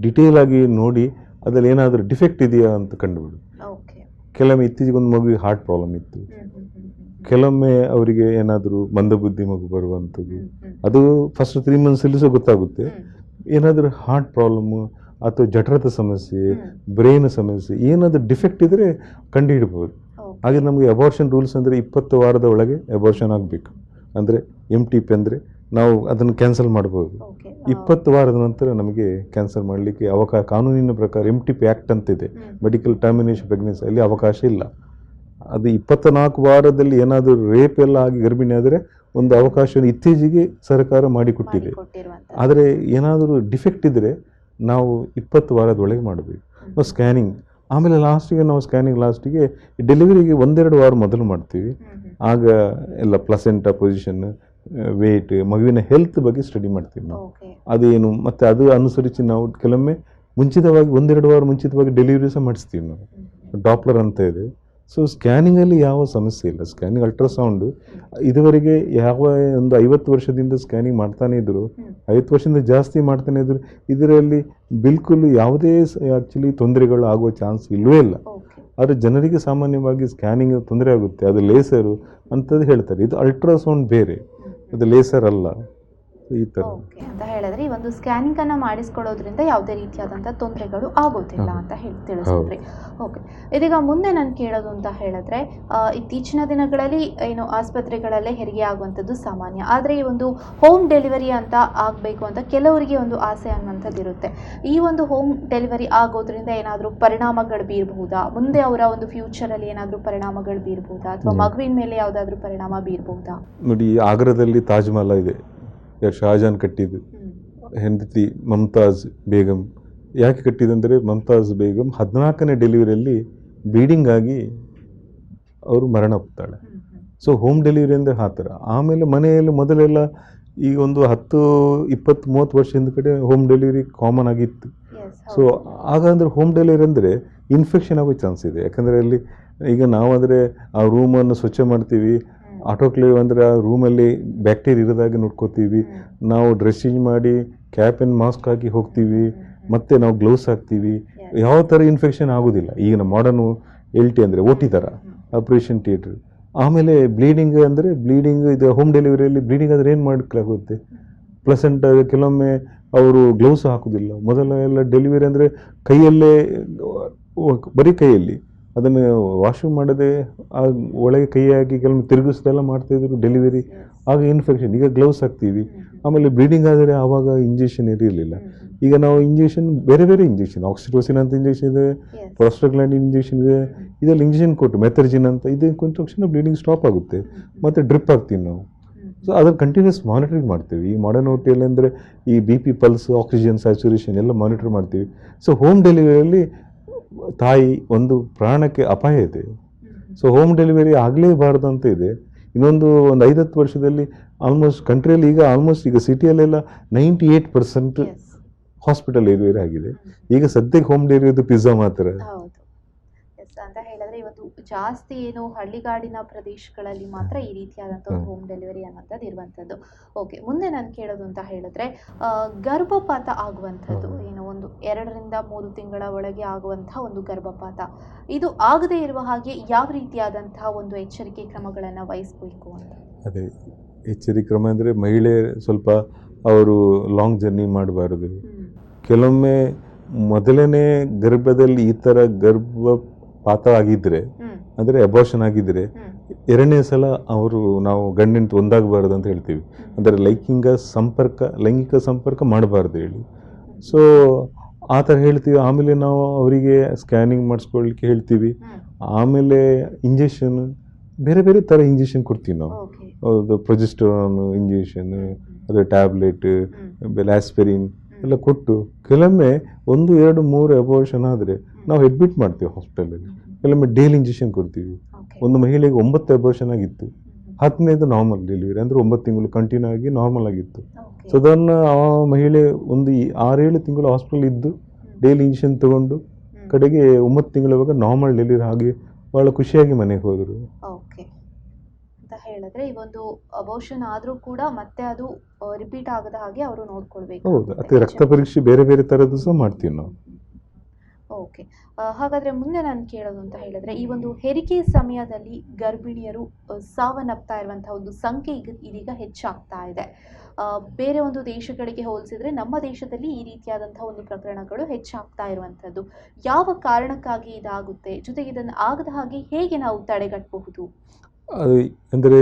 ಡಿಟೇಲ್ ಆಗಿ ನೋಡಿ ಅದರಲ್ಲಿ ಏನಾದರೂ ಡಿಫೆಕ್ಟ್ ಇದೆಯಾ ಅಂತ ಕಂಡುಬಿಡು.
ಓಕೆ.
ಕೆಲವೊಮ್ಮೆ ಇತ್ತೀಚೆಗೆ ಒಂದು ಮಗುವಿಗೆ ಹಾರ್ಟ್ ಪ್ರಾಬ್ಲಮ್ ಇತ್ತು, ಕೆಲವೊಮ್ಮೆ ಅವರಿಗೆ ಏನಾದರೂ ಮಂದಬುದ್ಧಿ ಮಗು ಬರುವಂಥದ್ದು, ಅದು ಫಸ್ಟ್ 3 ಮಂತ್ಸಲ್ಲಿ ಸಹ ಗೊತ್ತಾಗುತ್ತೆ. ಏನಾದರೂ ಹಾರ್ಟ್ ಪ್ರಾಬ್ಲಮ್ಮು ಅಥವಾ ಜಠರದ ಸಮಸ್ಯೆ, ಬ್ರೈನ್ ಸಮಸ್ಯೆ, ಏನಾದರೂ ಡಿಫೆಕ್ಟ್ ಇದ್ದರೆ ಕಂಡುಹಿಡ್ಬೋದು. ಹಾಗೆ ನಮಗೆ ಅಬಾರ್ಷನ್ ರೂಲ್ಸ್ ಅಂದರೆ 20 ವಾರದ ಒಳಗೆ ಅಬಾರ್ಷನ್ ಆಗಬೇಕು. ಅಂದರೆ MTP ಅಂದರೆ ನಾವು ಅದನ್ನು ಕ್ಯಾನ್ಸಲ್ ಮಾಡ್ಬೋದು. 20 ವಾರದ ನಂತರ ನಮಗೆ ಕ್ಯಾನ್ಸಲ್ ಮಾಡಲಿಕ್ಕೆ ಅವಕಾಶ, ಕಾನೂನಿನ ಪ್ರಕಾರ MTP ಆ್ಯಕ್ಟ್ ಅಂತಿದೆ, ಮೆಡಿಕಲ್ ಟರ್ಮಿನೇಷನ್ ಪ್ರೆಗ್ನೆನ್ಸಿ, ಅಲ್ಲಿ ಅವಕಾಶ ಇಲ್ಲ. ಅದು 24 ವಾರದಲ್ಲಿ ಏನಾದರೂ ರೇಪ್ ಎಲ್ಲ ಆಗಿ ಗರ್ಭಿಣಿ ಆದರೆ ಒಂದು ಅವಕಾಶವನ್ನು ಇತ್ತೀಚೆಗೆ ಸರ್ಕಾರ ಮಾಡಿಕೊಟ್ಟಿದೆ. ಆದರೆ ಏನಾದರೂ ಡಿಫೆಕ್ಟ್ ಇದ್ದರೆ ನಾವು 20 ವಾರದೊಳಗೆ ಮಾಡಬೇಕು. ನಾವು ಸ್ಕ್ಯಾನಿಂಗ್, ಆಮೇಲೆ ಲಾಸ್ಟಿಗೆ ನಾವು ಸ್ಕ್ಯಾನಿಂಗ್ ಲಾಸ್ಟಿಗೆ ಡೆಲಿವರಿಗೆ 1-2 ವಾರ ಮೊದಲು ಮಾಡ್ತೀವಿ. ಆಗ ಎಲ್ಲ ಪ್ಲಸೆಂಟಾ ಪೊಸಿಷನ್, ವೇಟ್, ಮಗುವಿನ ಹೆಲ್ತ್ ಬಗ್ಗೆ ಸ್ಟಡಿ ಮಾಡ್ತೀವಿ ನಾವು. ಅದೇನು ಮತ್ತು ಅದು ಅನುಸರಿಸಿ ನಾವು ಕೆಲವೊಮ್ಮೆ ಮುಂಚಿತವಾಗಿ 1-2 ವಾರ ಮುಂಚಿತವಾಗಿ ಡೆಲಿವರಿ ಸಹ ಮಾಡಿಸ್ತೀವಿ ನಾವು. ಡಾಪ್ಲರ್ ಅಂತ ಇದೆ. ಸೊ ಸ್ಕ್ಯಾನಿಂಗಲ್ಲಿ ಯಾವ ಸಮಸ್ಯೆ ಇಲ್ಲ. ಸ್ಕ್ಯಾನಿಂಗ್ ಅಲ್ಟ್ರಾಸೌಂಡು ಇದುವರೆಗೆ ಯಾವ ಒಂದು 50 ವರ್ಷದಿಂದ ಸ್ಕ್ಯಾನಿಂಗ್ ಮಾಡ್ತಾನೆ ಇದ್ದರು, 50 ವರ್ಷದಿಂದ ಜಾಸ್ತಿ ಮಾಡ್ತಾನೆ ಇದ್ದರು. ಇದರಲ್ಲಿ ಬಿಲ್ಕುಲ್ ಯಾವುದೇ ಆ್ಯಕ್ಚುಲಿ ತೊಂದರೆಗಳು ಆಗುವ ಚಾನ್ಸ್ ಇಲ್ಲವೇ ಇಲ್ಲ. ಆದರೆ ಜನರಿಗೆ ಸಾಮಾನ್ಯವಾಗಿ ಸ್ಕ್ಯಾನಿಂಗ್ ತೊಂದರೆ ಆಗುತ್ತೆ, ಅದು ಲೇಸರು ಅಂತದ್ದು ಹೇಳ್ತಾರೆ. ಇದು ಅಲ್ಟ್ರಾಸೌಂಡ್ ಬೇರೆ, ಅದು ಲೇಸರ್ ಅಲ್ಲ. ಈ ಥರ
ಅಂತ ಹೇಳಿದ್ರೆ ಈ ಒಂದು ಸ್ಕ್ಯಾನಿಂಗ್ ಅನ್ನ ಮಾಡಿಸ್ಕೊಳ್ಳೋದ್ರಿಂದ ಯಾವುದೇ ರೀತಿಯಾದಂಥ ತೊಂದರೆಗಳು ಆಗೋದಿಲ್ಲ ಅಂತ ಹೇಳಿ ತಿಳಿಸಿದ್ರಿ. ಓಕೆ, ಇದೀಗ ಮುಂದೆ ನಾನು ಕೇಳೋದು ಅಂತ ಹೇಳಿದ್ರೆ, ಇತ್ತೀಚಿನ ದಿನಗಳಲ್ಲಿ ಏನು ಆಸ್ಪತ್ರೆಗಳಲ್ಲೇ ಹೆರಿಗೆ ಆಗುವಂಥದ್ದು ಸಾಮಾನ್ಯ. ಆದರೆ ಈ ಒಂದು ಹೋಮ್ ಡೆಲಿವರಿ ಅಂತ ಆಗಬೇಕು ಅಂತ ಕೆಲವರಿಗೆ ಒಂದು ಆಸೆ ಅನ್ನೋಂಥದ್ದು ಇರುತ್ತೆ. ಈ ಒಂದು ಹೋಮ್ ಡೆಲಿವರಿ ಆಗೋದ್ರಿಂದ ಏನಾದರೂ ಪರಿಣಾಮಗಳು ಬೀರಬಹುದಾ? ಮುಂದೆ ಅವರ ಒಂದು ಫ್ಯೂಚರಲ್ಲಿ ಏನಾದರೂ ಪರಿಣಾಮಗಳು ಬೀರಬಹುದಾ? ಅಥವಾ ಮಗುವಿನ ಮೇಲೆ ಯಾವುದಾದ್ರೂ ಪರಿಣಾಮ ಬೀರಬಹುದಾ?
ನೋಡಿ, ಆಗ್ರಾದಲ್ಲಿ ತಾಜ್ ಮಹಲ್ ಇದೆ, ಶಹಜಾನ್ ಕಟ್ಟಿದ್ದು. ಹೆಂಡತಿ ಮಮ್ತಾಜ್ ಬೇಗಂ ಯಾಕೆ ಕಟ್ಟಿದಂದರೆ, ಮಮ್ತಾಜ್ ಬೇಗಂ 14ನೇ ಡೆಲಿವರಿಯಲ್ಲಿ ಬ್ಲೀಡಿಂಗ್ ಆಗಿ ಅವರು ಮರಣ ಹೋಗ್ತಾಳೆ. ಸೊ ಹೋಮ್ ಡೆಲಿವರಿ ಅಂದರೆ ಆ ಥರ. ಆಮೇಲೆ ಮನೆಯಲ್ಲಿ ಮೊದಲೆಲ್ಲ ಈಗ ಒಂದು 10-20-30 ವರ್ಷ ಹಿಂದ್ಗಡೆ ಹೋಮ್ ಡೆಲಿವರಿ ಕಾಮನ್ ಆಗಿತ್ತು. ಸೊ ಆಗ ಅಂದರೆ ಹೋಮ್ ಡೆಲಿವರಿ ಅಂದರೆ ಇನ್ಫೆಕ್ಷನ್ ಆಗೋ ಚಾನ್ಸ್ ಇದೆ. ಯಾಕಂದರೆ ಅಲ್ಲಿ ಈಗ ನಾವಂದರೆ ಆ ರೂಮನ್ನು ಸ್ವಚ್ಛ ಮಾಡ್ತೀವಿ, ಆಟೋಕ್ಲೇವ್ ಅಂದರೆ ಆ ರೂಮಲ್ಲಿ ಬ್ಯಾಕ್ಟೀರಿಯಾ ಇರೋದಾಗಿ ನೋಡ್ಕೋತೀವಿ, ನಾವು ಡ್ರೆಸ್ಸಿಂಗ್ ಮಾಡಿ ಕ್ಯಾಪ್ ಆ್ಯಂಡ್ ಮಾಸ್ಕ್ ಹಾಕಿ ಹೋಗ್ತೀವಿ, ಮತ್ತು ನಾವು ಗ್ಲೌಸ್ ಹಾಕ್ತೀವಿ. ಯಾವ ಥರ ಇನ್ಫೆಕ್ಷನ್ ಆಗೋದಿಲ್ಲ. ಈಗಿನ ಮಾಡರ್ನು LT ಅಂದರೆ OT ಥರ, ಆಪ್ರೇಷನ್ ಥಿಯೇಟ್ರ್. ಆಮೇಲೆ ಬ್ಲೀಡಿಂಗ್ ಅಂದರೆ ಇದು ಹೋಮ್ ಡೆಲಿವರಿಯಲ್ಲಿ ಬ್ಲೀಡಿಂಗ್ ಆದರೆ ಏನು ಮಾಡಲಿಕ್ಕಾಗುತ್ತೆ? ಪ್ಲಸೆಂಟ್ ಕೆಲವೊಮ್ಮೆ ಅವರು ಗ್ಲೌಸ್ ಹಾಕೋದಿಲ್ಲ. ಮೊದಲ ಎಲ್ಲ ಡೆಲಿವರಿ ಅಂದರೆ ಕೈಯಲ್ಲೇ, ಬರೀ ಕೈಯಲ್ಲಿ ಅದನ್ನು ವಾಶ್ರೂಮ್ ಮಾಡದೆ ಒಳಗೆ ಕೈ ಹಾಕಿ ಕೆಲವೊಮ್ಮೆ ತಿರುಗಿಸ್ದೆಲ್ಲ ಮಾಡ್ತಾಯಿದ್ರು ಡೆಲಿವರಿ. ಆಗ ಇನ್ಫೆಕ್ಷನ್. ಈಗ ಗ್ಲೌಸ್ ಹಾಕ್ತೀವಿ. ಆಮೇಲೆ ಬ್ಲೀಡಿಂಗ್ ಆದರೆ ಆವಾಗ ಇಂಜೆಕ್ಷನ್ ಇರಲಿಲ್ಲ. ಈಗ ನಾವು ಇಂಜೆಕ್ಷನ್ ಬೇರೆ ಇಂಜೆಕ್ಷನ್, ಆಕ್ಸಿಟೋಸಿನ್ ಅಂತ ಇಂಜೆಕ್ಷನ್ ಇದೆ, ಪ್ರಾಸ್ಟಾಗ್ಲಾಂಡಿನ್ ಇಂಜೆಕ್ಷನ್ ಇದೆ, ಇದೆಲ್ಲ ಇಂಜೆಕ್ಷನ್ ಕೊಟ್ಟು ಮೆಥರ್ಜಿನ್ ಅಂತ ಇದು ಕೊಟ್ಟ ತಕ್ಷಣ ಬ್ಲೀಡಿಂಗ್ ಸ್ಟಾಪ್ ಆಗುತ್ತೆ. ಮತ್ತು ಡ್ರಿಪ್ ಹಾಕ್ತೀವಿ ನಾವು. ಸೊ ಅದನ್ನು ಕಂಟಿನ್ಯೂಸ್ ಮಾನಿಟರಿಂಗ್ ಮಾಡ್ತೀವಿ. ಈ ಮಾಡರ್ನ್ OTಯಲ್ಲಿ ಅಂದರೆ ಈ BP ಪಲ್ಸ್, ಆಕ್ಸಿಜನ್ ಸ್ಯಾಚುರೇಷನ್ ಎಲ್ಲ ಮಾನಿಟರ್ ಮಾಡ್ತೀವಿ. ಸೊ ಹೋಮ್ ಡೆಲಿವರಿಯಲ್ಲಿ ತಾಯಿ ಒಂದು ಪ್ರಾಣಕ್ಕೆ ಅಪಾಯ ಇದೆ. ಸೊ ಹೋಮ್ ಡೆಲಿವರಿ ಆಗಲೇಬಾರ್ದು ಅಂತ ಇದೆ. ಇನ್ನೊಂದು 5-10 ವರ್ಷದಲ್ಲಿ ಆಲ್ಮೋಸ್ಟ್ ಕಂಟ್ರಿಯಲ್ಲಿ ಈಗ ಸಿಟಿಯಲ್ಲೆಲ್ಲ 98% ಹಾಸ್ಪಿಟಲ್ ಡೆಲಿವರಿ ಆಗಿದೆ. ಈಗ ಸದ್ಯಕ್ಕೆ ಹೋಮ್ ಡೆಲಿವರಿ ಪಿಜ್ಜಾ ಮಾತ್ರ.
ಅಂತ ಹೇಳಿದ್ರೆ ಇವತ್ತು ಜಾಸ್ತಿ ಏನು ಹಳ್ಳಿಗಾಡಿನ ಪ್ರದೇಶಗಳಲ್ಲಿ ಮಾತ್ರ ಈ ರೀತಿಯಾದಂಥ ಒಂದು ಹೋಮ್ ಡೆಲಿವರಿ ಅನ್ನೋಂಥದ್ದು ಇರುವಂಥದ್ದು. ಓಕೆ, ಮುಂದೆ ನಾನು ಕೇಳೋದು ಅಂತ ಹೇಳಿದ್ರೆ, ಗರ್ಭಪಾತ ಆಗುವಂಥದ್ದು ಏನು ಒಂದು 2-3 ತಿಂಗಳ ಒಳಗೆ ಆಗುವಂತಹ ಒಂದು ಗರ್ಭಪಾತ, ಇದು ಆಗದೇ ಇರುವ ಹಾಗೆ ಯಾವ ರೀತಿಯಾದಂತಹ ಒಂದು ಎಚ್ಚರಿಕೆ ಕ್ರಮಗಳನ್ನು ವಹಿಸಬೇಕು ಅಂತ?
ಅದೇ ಎಚ್ಚರಿಕೆ ಕ್ರಮ ಅಂದರೆ ಮಹಿಳೆ ಸ್ವಲ್ಪ ಅವರು ಲಾಂಗ್ ಜರ್ನಿ ಮಾಡಬಾರದು. ಕೆಲವೊಮ್ಮೆ ಮೊದಲನೇ ಗರ್ಭದಲ್ಲಿ ಈ ಥರ ಗರ್ಭಪಾತ ಆಗಿದ್ದರೆ, ಅಂದರೆ ಅಬಾರ್ಷನ್ ಆಗಿದ್ದರೆ, 2ನೇ ಸಲ ನಾವು ಗಂಡಿನ ಒಂದಾಗಬಾರ್ದು ಅಂತ ಹೇಳ್ತೀವಿ. ಅಂದರೆ ಲೈಂಗಿಕ ಸಂಪರ್ಕ ಮಾಡಬಾರ್ದು ಹೇಳಿ. ಸೊ ಆ ಥರ ಹೇಳ್ತೀವಿ. ಆಮೇಲೆ ನಾವು ಅವರಿಗೆ ಸ್ಕ್ಯಾನಿಂಗ್ ಮಾಡಿಸ್ಕೊಳ್ಳಿಕ್ಕೆ ಹೇಳ್ತೀವಿ. ಆಮೇಲೆ ಇಂಜೆಕ್ಷನ್, ಬೇರೆ ಥರ ಇಂಜೆಕ್ಷನ್ ಕೊಡ್ತೀವಿ ನಾವು. ಅದು ಪ್ರೊಜೆಸ್ಟರಾನ್ ಇಂಜೆಕ್ಷನ್, ಅದು ಟ್ಯಾಬ್ಲೆಟ್, ಆಸ್ಪಿರಿನ್ ಎಲ್ಲ ಕೊಟ್ಟು, ಕೆಲವೊಮ್ಮೆ 1-2-3 ಅಬಾರ್ಷನ್ ಆದರೆ ನಾವು ಅಡ್ಮಿಟ್ ಮಾಡ್ತೀವಿ ಹಾಸ್ಪಿಟಲಲ್ಲಿ. ಕೆಲವೊಮ್ಮೆ ಡೈಲಿ ಇಂಜೆಕ್ಷನ್ ಕೊಡ್ತೀವಿ. ಒಂದು ಮಹಿಳೆಗೆ 9 ಅಬಾರ್ಷನ್ ಆಗಿತ್ತು, 10ನೇದು ನಾರ್ಮಲ್ ಡೆಲಿವರಿ, ಅಂದರೆ 9 ತಿಂಗಳು ಕಂಟಿನ್ಯೂ ಆಗಿ ನಾರ್ಮಲ್ ಆಗಿತ್ತು. ಸೊ ಅದನ್ನು ಆ ಮಹಿಳೆ ಒಂದು 6-7 ತಿಂಗಳು ಹಾಸ್ಪಿಟಲ್ ಇದ್ದು ಡೈಲಿ ಇಂಜೆಕ್ಷನ್ ತಗೊಂಡು ಕಡೆಗೆ 9 ತಿಂಗಳವಾಗ ನಾರ್ಮಲ್ ಡೆಲಿವರಿ ಆಗಿ ಭಾಳ ಖುಷಿಯಾಗಿ ಮನೆಗೆ ಹೋದರು.
ಓಕೆ ಅಂತ ಹೇಳಿದ್ರೆ ಈ ಒಂದು ಅಬೋರ್ಷನ್ ಆದರೂ ಕೂಡ ಮತ್ತೆ ಅದು ರಿಪೀಟ್ ಆಗದ ಹಾಗೆ ಅವರು ನೋಡ್ಕೊಳ್ಬೇಕು.
ಹೌದು, ಮತ್ತು ರಕ್ತ ಪರೀಕ್ಷೆ ಬೇರೆ ಥರದ್ದು ಸಹ ಮಾಡ್ತೀವಿ ನಾವು.
ಓಕೆ. ಹಾಗಾದರೆ ಮುಂದೆ ನಾನು ಕೇಳೋದು ಅಂತ ಹೇಳಿದ್ರೆ, ಈ ಒಂದು ಹೆರಿಗೆ ಸಮಯದಲ್ಲಿ ಗರ್ಭಿಣಿಯರು ಸಾವನ್ನಪ್ತಾ ಇರುವಂಥ ಒಂದು ಸಂಖ್ಯೆ ಇದೀಗ ಹೆಚ್ಚಾಗ್ತಾ ಇದೆ. ಬೇರೆ ಒಂದು ದೇಶಗಳಿಗೆ ಹೋಲಿಸಿದರೆ ನಮ್ಮ ದೇಶದಲ್ಲಿ ಈ ರೀತಿಯಾದಂಥ ಒಂದು ಪ್ರಕರಣಗಳು ಹೆಚ್ಚಾಗ್ತಾ ಇರುವಂಥದ್ದು. ಯಾವ ಕಾರಣಕ್ಕಾಗಿ ಇದಾಗುತ್ತೆ? ಜೊತೆಗೆ ಇದನ್ನು ಆಗದ ಹಾಗೆ ಹೇಗೆ ನಾವು ತಡೆಗಟ್ಟಬಹುದು?
ಅದು ಅಂದರೆ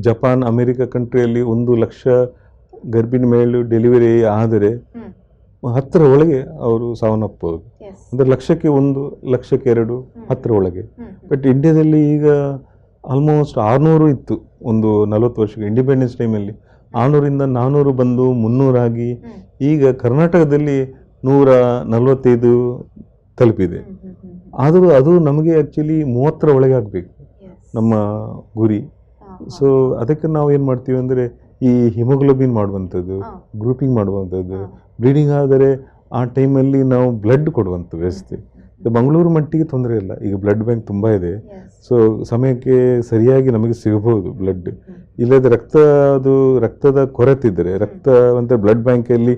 ಜಪಾನ್, ಅಮೆರಿಕ ಕಂಟ್ರಿಯಲ್ಲಿ 1,00,000 ಗರ್ಭಿಣಿ ಮಹಿಳೆಯರು ಡೆಲಿವರಿ ಆದರೆ 10 ಒಳಗೆ ಅವರು ಸಾವನ್ನಪ್ಪಬಹುದು. ಅಂದರೆ 1,00,000 1,00,002 10 ಒಳಗೆ. ಬಟ್ ಇಂಡಿಯಾದಲ್ಲಿ ಈಗ ಆಲ್ಮೋಸ್ಟ್ 600 ಇತ್ತು ಒಂದು 40 ವರ್ಷಕ್ಕೆ. ಇಂಡಿಪೆಂಡೆನ್ಸ್ ಟೈಮಲ್ಲಿ 600ರಿಂದ 400 ಬಂದು 300 ಆಗಿ ಈಗ ಕರ್ನಾಟಕದಲ್ಲಿ 145 ತಲುಪಿದೆ. ಆದರೂ ಅದು ನಮಗೆ ಆ್ಯಕ್ಚುಲಿ 30 ಒಳಗೆ ಆಗಬೇಕು ನಮ್ಮ ಗುರಿ. ಸೊ ಅದಕ್ಕೆ ನಾವು ಏನು ಮಾಡ್ತೀವಿ ಅಂದರೆ ಈ ಹಿಮೋಗ್ಲೋಬಿನ್ ಮಾಡುವಂಥದ್ದು, ಗ್ರೂಪಿಂಗ್ ಮಾಡುವಂಥದ್ದು, ಬ್ಲೀಡಿಂಗ್ ಆದರೆ ಆ ಟೈಮಲ್ಲಿ ನಾವು ಬ್ಲಡ್ ಕೊಡುವಂಥ ವ್ಯವಸ್ಥೆ. ಮಂಗಳೂರು ಮಟ್ಟಿಗೆ ತೊಂದರೆ ಇಲ್ಲ, ಈಗ ಬ್ಲಡ್ ಬ್ಯಾಂಕ್ ತುಂಬ ಇದೆ. ಸೊ ಸಮಯಕ್ಕೆ ಸರಿಯಾಗಿ ನಮಗೆ ಸಿಗಬಹುದು ಬ್ಲಡ್. ಇಲ್ಲದೆ ರಕ್ತದ ಕೊರತಿದ್ದರೆ ರಕ್ತ ಅಂತ ಬ್ಲಡ್ ಬ್ಯಾಂಕಲ್ಲಿ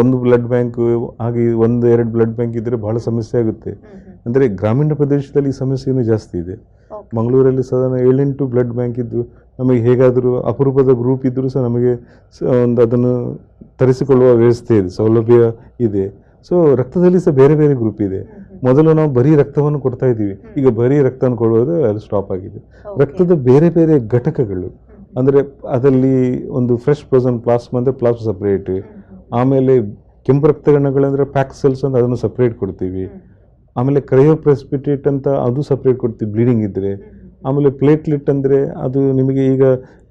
ಒಂದು ಬ್ಲಡ್ ಬ್ಯಾಂಕ್ ಆಗಿ 1-2 ಬ್ಲಡ್ ಬ್ಯಾಂಕ್ ಇದ್ದರೆ ಭಾಳ ಸಮಸ್ಯೆ ಆಗುತ್ತೆ. ಅಂದರೆ ಗ್ರಾಮೀಣ ಪ್ರದೇಶದಲ್ಲಿ ಈ ಸಮಸ್ಯೆ ಇನ್ನೂ ಜಾಸ್ತಿ ಇದೆ. ಮಂಗಳೂರಲ್ಲಿ ಸಾಧಾರಣ 7-8 ಬ್ಲಡ್ ಬ್ಯಾಂಕ್ ಇದ್ದು ನಮಗೆ ಹೇಗಾದರೂ ಅಪರೂಪದ ಗ್ರೂಪ್ ಇದ್ದರೂ ಸಹ ನಮಗೆ ಅದನ್ನು ತರಿಸಿಕೊಳ್ಳುವ ವ್ಯವಸ್ಥೆ ಇದೆ, ಸೌಲಭ್ಯ ಇದೆ. ಸೊ ರಕ್ತದಲ್ಲಿ ಸಹ ಬೇರೆ ಬೇರೆ ಗ್ರೂಪ್ ಇದೆ. ಮೊದಲು ನಾವು ಬರೀ ರಕ್ತವನ್ನು ಕೊಡ್ತಾ ಇದ್ದೀವಿ, ಈಗ ಬರೀ ರಕ್ತವನ್ನು ಕೊಡುವುದು ಅದು ಸ್ಟಾಪ್ ಆಗಿದೆ. ರಕ್ತದ ಬೇರೆ ಬೇರೆ ಘಟಕಗಳು ಅಂದರೆ ಅದರಲ್ಲಿ ಒಂದು ಫ್ರೆಶ್ ಫ್ರೋಸನ್ ಪ್ಲಾಸ್ಮಾ ಅಂದರೆ ಪ್ಲಾಸ್ಮಾ ಸಪ್ರೇಟ್, ಆಮೇಲೆ ಕೆಂಪು ರಕ್ತಗಣಗಳಂದರೆ ಪ್ಯಾಕ್ ಸೆಲ್ಸ್ ಅಂತ ಅದನ್ನು ಸಪ್ರೇಟ್ ಕೊಡ್ತೀವಿ. ಆಮೇಲೆ ಕ್ರಯೋಪ್ರೆಸಿಪಿಟೇಟ್ ಅಂತ ಅದು ಸಪ್ರೇಟ್ ಕೊಡ್ತೀವಿ ಬ್ಲೀಡಿಂಗ್ ಇದ್ದರೆ. ಆಮೇಲೆ ಪ್ಲೇಟ್ಲೆಟ್ ಅಂದರೆ ಅದು ನಿಮಗೆ ಈಗ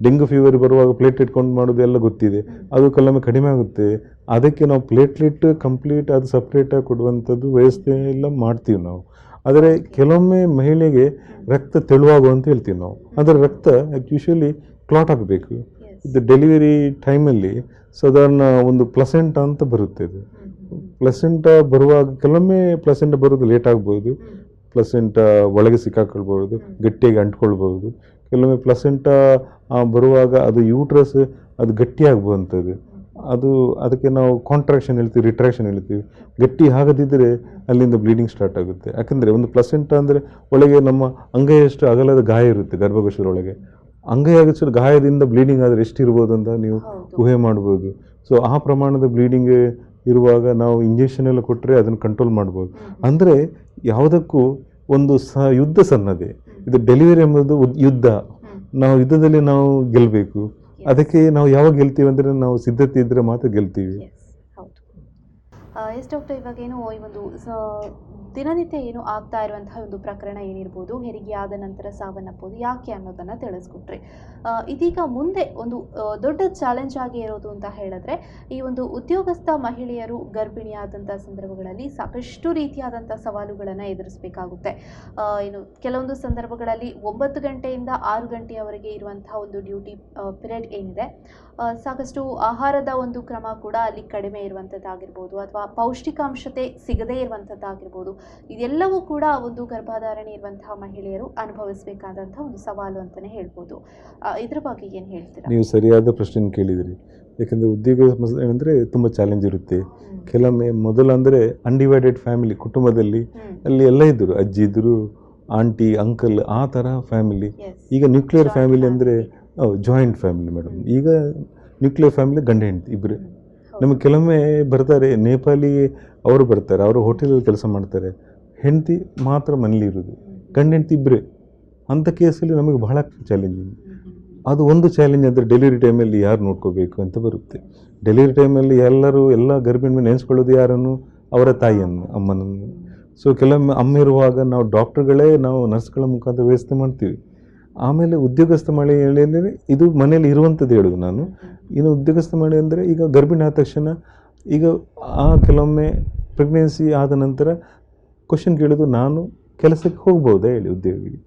ಡೆಂಗು ಫೀವರ್ ಬರುವಾಗ ಪ್ಲೇಟ್ಲೆಟ್ ಕೌಂಟ್ ಮಾಡೋದು ಎಲ್ಲ ಗೊತ್ತಿದೆ, ಅದು ಕೆಲವೊಮ್ಮೆ ಕಡಿಮೆ ಆಗುತ್ತೆ. ಅದಕ್ಕೆ ನಾವು ಪ್ಲೇಟ್ಲೆಟ್ ಕಂಪ್ಲೀಟ್ ಅದು ಸಪ್ರೇಟಾಗಿ ಕೊಡುವಂಥದ್ದು ವ್ಯವಸ್ಥೆ ಎಲ್ಲ ಮಾಡ್ತೀವಿ ನಾವು. ಆದರೆ ಕೆಲವೊಮ್ಮೆ ಮಹಿಳೆಗೆ ರಕ್ತ ತೆಳುವಾಗುವಂತ ಹೇಳ್ತೀವಿ ನಾವು. ಅಂದರೆ ರಕ್ತ ಯೂಶಲಿ ಕ್ಲಾಟ್ ಆಗಬೇಕು. ಇದು ಡೆಲಿವರಿ ಟೈಮಲ್ಲಿ ಸಾಧಾರಣ ಒಂದು ಪ್ಲಸೆಂಟಾ ಅಂತ ಬರುತ್ತೆ. ಇದು ಪ್ಲಸೆಂಟಾ ಬರುವಾಗ ಕೆಲವೊಮ್ಮೆ ಪ್ಲಸೆಂಟಾ ಬರೋದು ಲೇಟ್ ಆಗ್ಬೋದು, ಪ್ಲಸೆಂಟಾ ಒಳಗೆ ಸಿಕ್ಕಾಕೊಳ್ಬೋದು, ಗಟ್ಟಿಯಾಗಿ ಅಂಟ್ಕೊಳ್ಬೋದು. ಕೆಲವೊಮ್ಮೆ ಪ್ಲಸೆಂಟಾ ಬರುವಾಗ ಅದು ಯೂಟ್ರಸ್ ಅದು ಗಟ್ಟಿಯಾಗ್ಬೋವಂಥದ್ದು. ಅದಕ್ಕೆ ನಾವು ಕಾಂಟ್ರಾಕ್ಷನ್ ಹೇಳ್ತೀವಿ, ರಿಟ್ರಾಕ್ಷನ್ ಹೇಳ್ತೀವಿ. ಗಟ್ಟಿ ಆಗದಿದ್ದರೆ ಅಲ್ಲಿಂದ ಬ್ಲೀಡಿಂಗ್ ಸ್ಟಾರ್ಟ್ ಆಗುತ್ತೆ. ಯಾಕಂದರೆ ಒಂದು ಪ್ಲಸೆಂಟಾ ಅಂದರೆ ಒಳಗೆ ನಮ್ಮ ಅಂಗೈಯಷ್ಟು ಅಗಲದ ಗಾಯ ಇರುತ್ತೆ ಗರ್ಭಕೋಶದೊಳಗೆ. ಅಂಗೈಯಾಗಷ್ಟು ಗಾಯದಿಂದ ಬ್ಲೀಡಿಂಗ್ ಆದರೆ ಎಷ್ಟಿರ್ಬೋದು ಅಂತ ನೀವು ಊಹೆ ಮಾಡ್ಬೋದು. ಸೊ ಆ ಪ್ರಮಾಣದ ಬ್ಲೀಡಿಂಗ್ ಇರುವಾಗ ನಾವು ಇಂಜೆಕ್ಷನ್ ಎಲ್ಲ ಕೊಟ್ಟರೆ ಅದನ್ನು ಕಂಟ್ರೋಲ್ ಮಾಡ್ಬೋದು. ಅಂದರೆ ಯಾವುದಕ್ಕೂ ಒಂದು ಯುದ್ಧ ಸನ್ನದೆ. ಇದು ಡೆಲಿವರಿ ಎಂಬುದು ಯುದ್ಧ. ನಾವು ಯುದ್ಧದಲ್ಲಿ ನಾವು ಗೆಲ್ಲಬೇಕು. ಅದಕ್ಕೆ ನಾವು ಯಾವಾಗ ಗೆಲ್ತೀವಿ ಅಂದರೆ ನಾವು ಸಿದ್ಧತೆ ಇದ್ದರೆ ಮಾತ್ರ ಗೆಲ್ತೀವಿ.
ಎಸ್ ಡಾಕ್ಟರ್, ಇವಾಗೇನು ಈ ಒಂದು ದಿನನಿತ್ಯ ಏನು ಆಗ್ತಾ ಇರುವಂತಹ ಒಂದು ಪ್ರಕರಣ ಏನಿರ್ಬೋದು, ಹೆರಿಗೆ ಆದ ನಂತರ ಸಾವನ್ನಪ್ಪೋದು ಯಾಕೆ ಅನ್ನೋದನ್ನು ತಿಳಿಸ್ಕೊಟ್ರಿ. ಇದೀಗ ಮುಂದೆ ಒಂದು ದೊಡ್ಡ ಚಾಲೆಂಜ್ ಆಗಿ ಇರೋದು ಅಂತ ಹೇಳಿದ್ರೆ, ಈ ಒಂದು ಉದ್ಯೋಗಸ್ಥ ಮಹಿಳೆಯರು ಗರ್ಭಿಣಿಯಾದಂಥ ಸಂದರ್ಭಗಳಲ್ಲಿ ಸಾಕಷ್ಟು ರೀತಿಯಾದಂಥ ಸವಾಲುಗಳನ್ನು ಎದುರಿಸಬೇಕಾಗುತ್ತೆ. ಕೆಲವೊಂದು ಸಂದರ್ಭಗಳಲ್ಲಿ 9 ಗಂಟೆಯಿಂದ 6 ಗಂಟೆಯವರೆಗೆ ಇರುವಂತಹ ಒಂದು ಡ್ಯೂಟಿ ಪಿರಿಯಡ್ ಏನಿದೆ, ಸಾಕಷ್ಟು ಆಹಾರದ ಒಂದು ಕ್ರಮ ಕೂಡ ಅಲ್ಲಿ ಕಡಿಮೆ ಇರುವಂಥದ್ದಾಗಿರ್ಬೋದು, ಅಥವಾ ಪೌಷ್ಟಿಕಾಂಶತೆ ಸಿಗದೇ ಇರುವಂಥದ್ದಾಗಿರ್ಬೋದು. ಇದೆಲ್ಲವೂ ಕೂಡ ಒಂದು ಗರ್ಭಧಾರಣೆ ಇರುವಂತಹ ಮಹಿಳೆಯರು ಅನುಭವಿಸಬೇಕಾದಂಥ ಒಂದು ಸವಾಲು ಅಂತಲೇ ಹೇಳ್ಬೋದು. ಇದ್ರ ಬಗ್ಗೆ ಏನು ಹೇಳ್ತೀರಾ?
ನೀವು ಸರಿಯಾದ ಪ್ರಶ್ನೆ ಕೇಳಿದಿರಿ. ಯಾಕಂದರೆ ಉದ್ಯೋಗ ಅಂದರೆ ತುಂಬ ಚಾಲೆಂಜ್ ಇರುತ್ತೆ. ಕೆಲವೊಮ್ಮೆ ಮೊದಲು ಅಂದರೆ ಅನ್ಡಿವೈಡೆಡ್ ಫ್ಯಾಮಿಲಿ, ಕುಟುಂಬದಲ್ಲಿ ಅಲ್ಲಿ ಎಲ್ಲ ಇದ್ದರು, ಅಜ್ಜಿ ಇದ್ದರು, ಆಂಟಿ, ಅಂಕಲ್, ಆ ಥರ ಫ್ಯಾಮಿಲಿ. ಈಗ ನ್ಯೂಕ್ಲಿಯರ್ ಫ್ಯಾಮಿಲಿ ಅಂದರೆ ಜಾಯಿಂಟ್ ಫ್ಯಾಮಿಲಿ ಮೇಡಮ್. ಈಗ ನ್ಯೂಕ್ಲಿಯರ್ ಫ್ಯಾಮಿಲಿ ಗಂಡ ಹೆಂಡತಿ ಇಬ್ಬರೇ. ನಮಗೆ ಕೆಲವೊಮ್ಮೆ ಬರ್ತಾರೆ ನೇಪಾಳಿ, ಅವರು ಬರ್ತಾರೆ, ಅವರು ಹೋಟೆಲಲ್ಲಿ ಕೆಲಸ ಮಾಡ್ತಾರೆ, ಹೆಂಡತಿ ಮಾತ್ರ ಮನೇಲಿ ಇರೋದು, ಗಂಡ ಹೆಂಡತಿ ಇಬ್ಬರೇ. ಅಂಥ ಕೇಸಲ್ಲಿ ನಮಗೆ ಬಹಳ ಚಾಲೆಂಜಿಂಗ್. ಅದು ಒಂದು ಚಾಲೆಂಜ್ ಅಂದರೆ ಡೆಲಿವರಿ ಟೈಮಲ್ಲಿ ಯಾರು ನೋಡ್ಕೋಬೇಕು ಅಂತ ಬರುತ್ತೆ. ಡೆಲಿವರಿ ಟೈಮಲ್ಲಿ ಎಲ್ಲ ಗರ್ಭಿಣಿ ನೆನೆಸ್ಕೊಳ್ಳೋದು ಯಾರನ್ನು? ಅವರ ತಾಯಿಯನ್ನು, ಅಮ್ಮನನ್ನು. ಸೊ ಕೆಲವೊಮ್ಮೆ ಅಮ್ಮ ಇರುವಾಗ ನಾವು ಡಾಕ್ಟರ್ಗಳೇ ನಾವು ನರ್ಸ್ಗಳ ಮುಖಾಂತರ ವ್ಯವಸ್ಥೆ ಮಾಡ್ತೀವಿ. ಆಮೇಲೆ ಉದ್ಯೋಗಸ್ಥ ಮಹಿಳೆ ಇದು ಮನೇಲಿ ಇರುವಂಥದ್ದು ಹೇಳೋದು ನಾನು. ಇನ್ನು ಉದ್ಯೋಗಸ್ಥ ಮಹಿಳೆ ಅಂದರೆ ಈಗ ಗರ್ಭಿಣಿ ಆದ ತಕ್ಷಣ ಈಗ ಕೆಲವೊಮ್ಮೆ ಪ್ರೆಗ್ನೆನ್ಸಿ ಆದ ನಂತರ ಕ್ವಶನ್ ಕೇಳೋದು, ನಾನು ಕೆಲಸಕ್ಕೆ ಹೋಗ್ಬೋದಾ ಹೇಳಿ ಉದ್ಯೋಗಿಗೆ.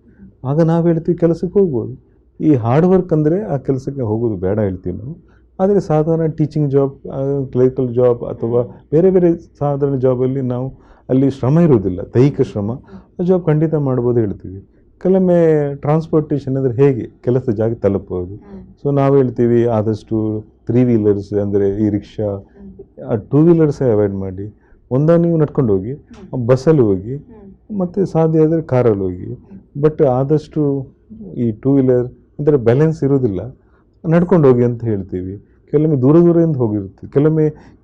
ಆಗ ನಾವು ಹೇಳ್ತೀವಿ ಕೆಲಸಕ್ಕೆ ಹೋಗ್ಬೋದು. ಈ ಹಾರ್ಡ್ ವರ್ಕ್ ಅಂದರೆ ಆ ಕೆಲಸಕ್ಕೆ ಹೋಗೋದು ಬೇಡ ಹೇಳ್ತೀವಿ ನಾವು. ಆದರೆ ಸಾಧಾರಣ ಟೀಚಿಂಗ್ ಜಾಬ್, ಕ್ಲರಿಕಲ್ ಜಾಬ್ ಅಥವಾ ಬೇರೆ ಬೇರೆ ಸಾಧಾರಣ ಜಾಬಲ್ಲಿ ನಾವು ಅಲ್ಲಿ ಶ್ರಮ ಇರೋದಿಲ್ಲ, ದೈಹಿಕ ಶ್ರಮ, ಆ ಜಾಬ್ ಖಂಡಿತ ಮಾಡ್ಬೋದು ಹೇಳ್ತೀವಿ. ಕೆಲವೊಮ್ಮೆ ಟ್ರಾನ್ಸ್ಪೋರ್ಟೇಷನ್ ಅಂದರೆ ಹೇಗೆ ಕೆಲಸ ಜಾಗ ತಲುಪಬಹುದು. ಸೊ ನಾವು ಹೇಳ್ತೀವಿ ಆದಷ್ಟು 3 ವೀಲರ್ಸ್ ಅಂದರೆ ಈ ರಿಕ್ಷಾ, 2 ವೀಲರ್ಸೇ ಅವಾಯ್ಡ್ ಮಾಡಿ. ನೀವು ನಡ್ಕೊಂಡು ಹೋಗಿ, ಬಸ್ಸಲ್ಲಿ ಹೋಗಿ, ಮತ್ತು ಸಾಧ್ಯ ಆದರೆ ಕಾರಲ್ಲಿ ಹೋಗಿ. ಬಟ್ ಆದಷ್ಟು ಈ ಟೂ ವೀಲರ್ ಅಂದರೆ ಬ್ಯಾಲೆನ್ಸ್ ಇರೋದಿಲ್ಲ, ನಡ್ಕೊಂಡು ಹೋಗಿ ಅಂತ ಹೇಳ್ತೀವಿ. ಕೆಲವೊಮ್ಮೆ ದೂರದಿಂದ ಹೋಗಿರುತ್ತೆ,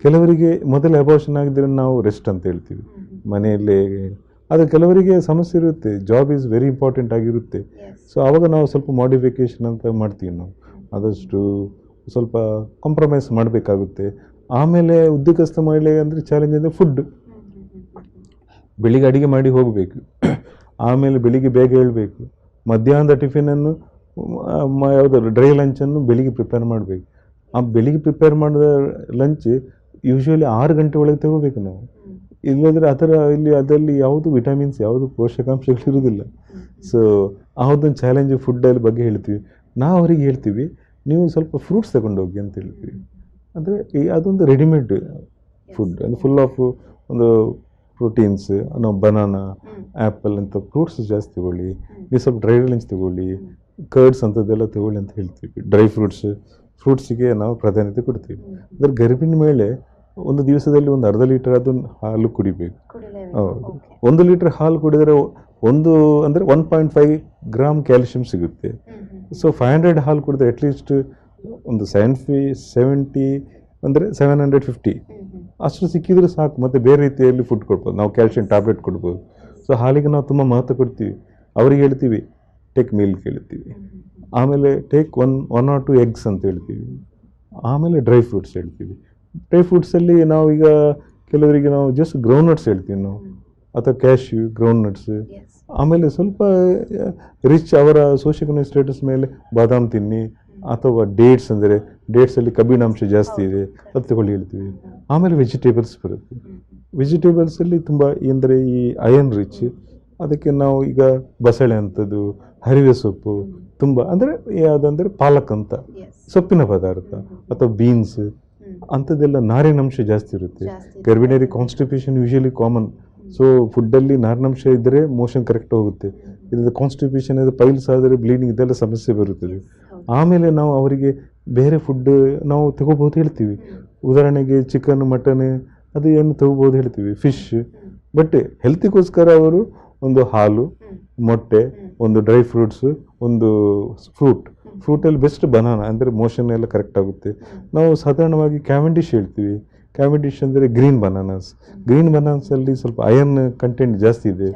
ಕೆಲವರಿಗೆ ಮೊದಲೇ ಅಬಾರ್ಷನ್ ಆಗಿದ್ರೆ ನಾವು ರೆಸ್ಟ್ ಅಂತ ಹೇಳ್ತೀವಿ ಮನೆಯಲ್ಲೇ. ಆದರೆ ಕೆಲವರಿಗೆ ಸಮಸ್ಯೆ ಇರುತ್ತೆ, ಜಾಬ್ ಈಸ್ ವೆರಿ ಇಂಪಾರ್ಟೆಂಟ್ ಆಗಿರುತ್ತೆ. ಸೊ ಆವಾಗ ನಾವು ಸ್ವಲ್ಪ ಮಾಡಿಫಿಕೇಷನ್ ಅಂತ ಮಾಡ್ತೀವಿ. ನಾವು ಆದಷ್ಟು ಸ್ವಲ್ಪ ಕಾಂಪ್ರಮೈಸ್ ಮಾಡಬೇಕಾಗುತ್ತೆ. ಆಮೇಲೆ ಉದ್ಯೋಗಸ್ಥ ಮಹಿಳೆ ಅಂದರೆ ಚಾಲೆಂಜ್ ಅಂದರೆ ಫುಡ್. ಬೆಳಿಗ್ಗೆ ಅಡುಗೆ ಮಾಡಿ ಹೋಗಬೇಕು, ಆಮೇಲೆ ಬೆಳಿಗ್ಗೆ ಬೇಗ ಹೇಳಬೇಕು. ಮಧ್ಯಾಹ್ನದ ಟಿಫಿನನ್ನು ಯಾವುದಾದ್ರು ಡ್ರೈ ಲಂಚನ್ನು ಬೆಳಿಗ್ಗೆ ಪ್ರಿಪೇರ್ ಮಾಡಬೇಕು. ಆ ಬೆಳಿಗ್ಗೆ ಪ್ರಿಪೇರ್ ಮಾಡಿದ ಲಂಚ್ ಯೂಶ್ವಲಿ 6 ಗಂಟೆ ಒಳಗೆ ತಗೋಬೇಕು ನಾವು. ಇಲ್ಲದ್ರೆ ಅದರಲ್ಲಿ ಯಾವುದು ವಿಟಮಿನ್ಸ್, ಯಾವುದು ಪೋಷಕಾಂಶಗಳಿರೋದಿಲ್ಲ. ಸೊ ಅದೊಂದು ಚಾಲೆಂಜ್ ಫುಡ್ಡಲ್ಲಿ ಬಗ್ಗೆ ಹೇಳ್ತೀವಿ. ನಾವು ಅವರಿಗೆ ಹೇಳ್ತೀವಿ, ನೀವು ಸ್ವಲ್ಪ ಫ್ರೂಟ್ಸ್ ತಗೊಂಡೋಗಿ ಅಂತ ಹೇಳ್ತೀವಿ. ಅಂದರೆ ಅದೊಂದು ರೆಡಿಮೇಡ್ ಫುಡ್, ಅದು ಫುಲ್ ಆಫ್ ಒಂದು ಪ್ರೋಟೀನ್ಸ್. ನಾವು ಬನಾನಾ, ಆ್ಯಪಲ್ ಅಂತ ಫ್ರೂಟ್ಸ್ ಜಾಸ್ತಿ ತಗೊಳ್ಳಿ, ನೀವು ಸ್ವಲ್ಪ ಡ್ರೈ ಲಂಚ್ ತಗೊಳ್ಳಿ, ಕರ್ಡ್ಸ್ ಅಂಥದ್ದೆಲ್ಲ ತಗೊಳ್ಳಿ ಅಂತ ಹೇಳ್ತೀವಿ. ಡ್ರೈ ಫ್ರೂಟ್ಸಿಗೆ ನಾವು ಪ್ರಾಧಾನ್ಯತೆ ಕೊಡ್ತೀವಿ. ಅಂದರೆ ಗರ್ಭಿಣಿ ಮೇಲೆ ಒಂದು ದಿವಸದಲ್ಲಿ ಒಂದು ಅರ್ಧ ಲೀಟರ್ ಅದನ್ನು ಹಾಲು ಕುಡಿಬೇಕು. ಹೌದು, 1 ಲೀಟರ್ ಹಾಲು ಕುಡಿದರೆ 1.5 ಗ್ರಾಮ್ ಕ್ಯಾಲ್ಶಿಯಂ ಸಿಗುತ್ತೆ. ಸೊ 500 ಹಾಲು ಕುಡಿದ್ರೆ ಅಟ್ಲೀಸ್ಟ್ ಒಂದು 750 ಅಂದರೆ 750 ಅಷ್ಟು ಸಿಕ್ಕಿದ್ರೆ ಸಾಕು. ಮತ್ತು ಬೇರೆ ರೀತಿಯಲ್ಲಿ ಫುಡ್ ಕೊಡ್ಬೋದು, ನಾವು ಕ್ಯಾಲ್ಶಿಯಂ ಟ್ಯಾಬ್ಲೆಟ್ ಕೊಡ್ಬೋದು. ಸೊ ಹಾಲಿಗೆ ನಾವು ತುಂಬ ಮಹತ್ವ ಕೊಡ್ತೀವಿ. ಅವ್ರಿಗೆ ಹೇಳ್ತೀವಿ ಟೇಕ್ ಮಿಲ್ಕ್ ಹೇಳ್ತೀವಿ, ಆಮೇಲೆ ಟೇಕ್ ಒನ್ ಆರ್ 2 ಎಗ್ಸ್ ಅಂತ ಹೇಳ್ತೀವಿ, ಆಮೇಲೆ ಡ್ರೈ ಫ್ರೂಟ್ಸ್ ಹೇಳ್ತೀವಿ. ಡ್ರೈ ಫ್ರೂಟ್ಸಲ್ಲಿ ನಾವು ಈಗ ಕೆಲವರಿಗೆ ನಾವು ಜಸ್ಟ್ ಗ್ರೌಂಡ್ನಟ್ಸ್ ಹೇಳ್ತೀವಿ ನಾವು, ಅಥವಾ ಕ್ಯಾಶ್ಯೂ, ಗ್ರೌಂಡ್ನಟ್ಸ್. ಆಮೇಲೆ ಸ್ವಲ್ಪ ರಿಚ್ ಅವರ ಸೋಷಿಯಲ್ ಸ್ಟೇಟಸ್ ಮೇಲೆ ಬಾದಾಮ್ ತಿನ್ನಿ, ಅಥವಾ ಡೇಟ್ಸ್, ಅಂದರೆ ಡೇಟ್ಸಲ್ಲಿ ಕಬ್ಬಿಣಾಂಶ ಜಾಸ್ತಿ ಇದೆ, ಅದು ತಗೊಳ್ಳಿ ಹೇಳ್ತೀವಿ. ಆಮೇಲೆ ವೆಜಿಟೇಬಲ್ಸ್ ಬರುತ್ತೆ. ವೆಜಿಟೇಬಲ್ಸಲ್ಲಿ ತುಂಬ ಅಂದರೆ ಈ ಅಯನ್ ರಿಚ್, ಅದಕ್ಕೆ ನಾವು ಈಗ ಬಸಳೆ ಅಂಥದ್ದು, ಹರಿವೆ ಸೊಪ್ಪು ತುಂಬ, ಅಂದರೆ ಯಾವುದಂದರೆ ಪಾಲಕ್ ಅಂತ ಸೊಪ್ಪಿನ ಪದಾರ್ಥ, ಅಥವಾ ಬೀನ್ಸ್ ಅಂಥದ್ದೆಲ್ಲ ನಾರಿನಂಶ ಜಾಸ್ತಿ ಇರುತ್ತೆ. ಗರ್ಭಿಣಿಯರಿಗೆ ಕಾನ್ಸ್ಟಿಪೇಷನ್ ಯೂಶಲಿ ಕಾಮನ್. ಸೊ ಫುಡ್ಡಲ್ಲಿ ನಾರಿನಂಶ ಇದ್ದರೆ ಮೋಷನ್ ಕರೆಕ್ಟ್ ಹೋಗುತ್ತೆ. ಇದು ಕಾನ್ಸ್ಟಿಪೇಷನ್ ಇದೆ, ಪೈಲ್ಸ್ ಆದರೆ ಬ್ಲೀಡಿಂಗ್, ಇದೆಲ್ಲ ಸಮಸ್ಯೆ ಬರುತ್ತದೆ. ಆಮೇಲೆ ನಾವು ಅವರಿಗೆ ಬೇರೆ ಫುಡ್ ನಾವು ತಗೋಬೋದು ಹೇಳ್ತೀವಿ. ಉದಾಹರಣೆಗೆ ಚಿಕನ್, ಮಟನ್ ಅದು ಏನು ತಗೋಬೋದು ಹೇಳ್ತೀವಿ, ಫಿಶ್. ಬಟ್ ಹೆಲ್ತಿಗೋಸ್ಕರ ಅವರು ಒಂದು ಹಾಲು, ಮೊಟ್ಟೆ, ಒಂದು ಡ್ರೈ ಫ್ರೂಟ್ಸು, ಒಂದು ಫ್ರೂಟಲ್ಲಿ ಬೆಸ್ಟ್ ಬನಾನಾ, ಅಂದರೆ ಮೋಷನ್ ಎಲ್ಲ ಕರೆಕ್ಟ್ ಆಗುತ್ತೆ. ನಾವು ಸಾಧಾರಣವಾಗಿ ಕ್ಯಾವೆಂಡಿಶ್ ಹೇಳ್ತೀವಿ. ಕ್ಯಾವೆಂಡಿಶ್ ಅಂದರೆ ಗ್ರೀನ್ ಬನಾನಾಸಲ್ಲಿ ಸ್ವಲ್ಪ ಅಯನ್ ಕಂಟೆಂಟ್ ಜಾಸ್ತಿ ಇದೆ.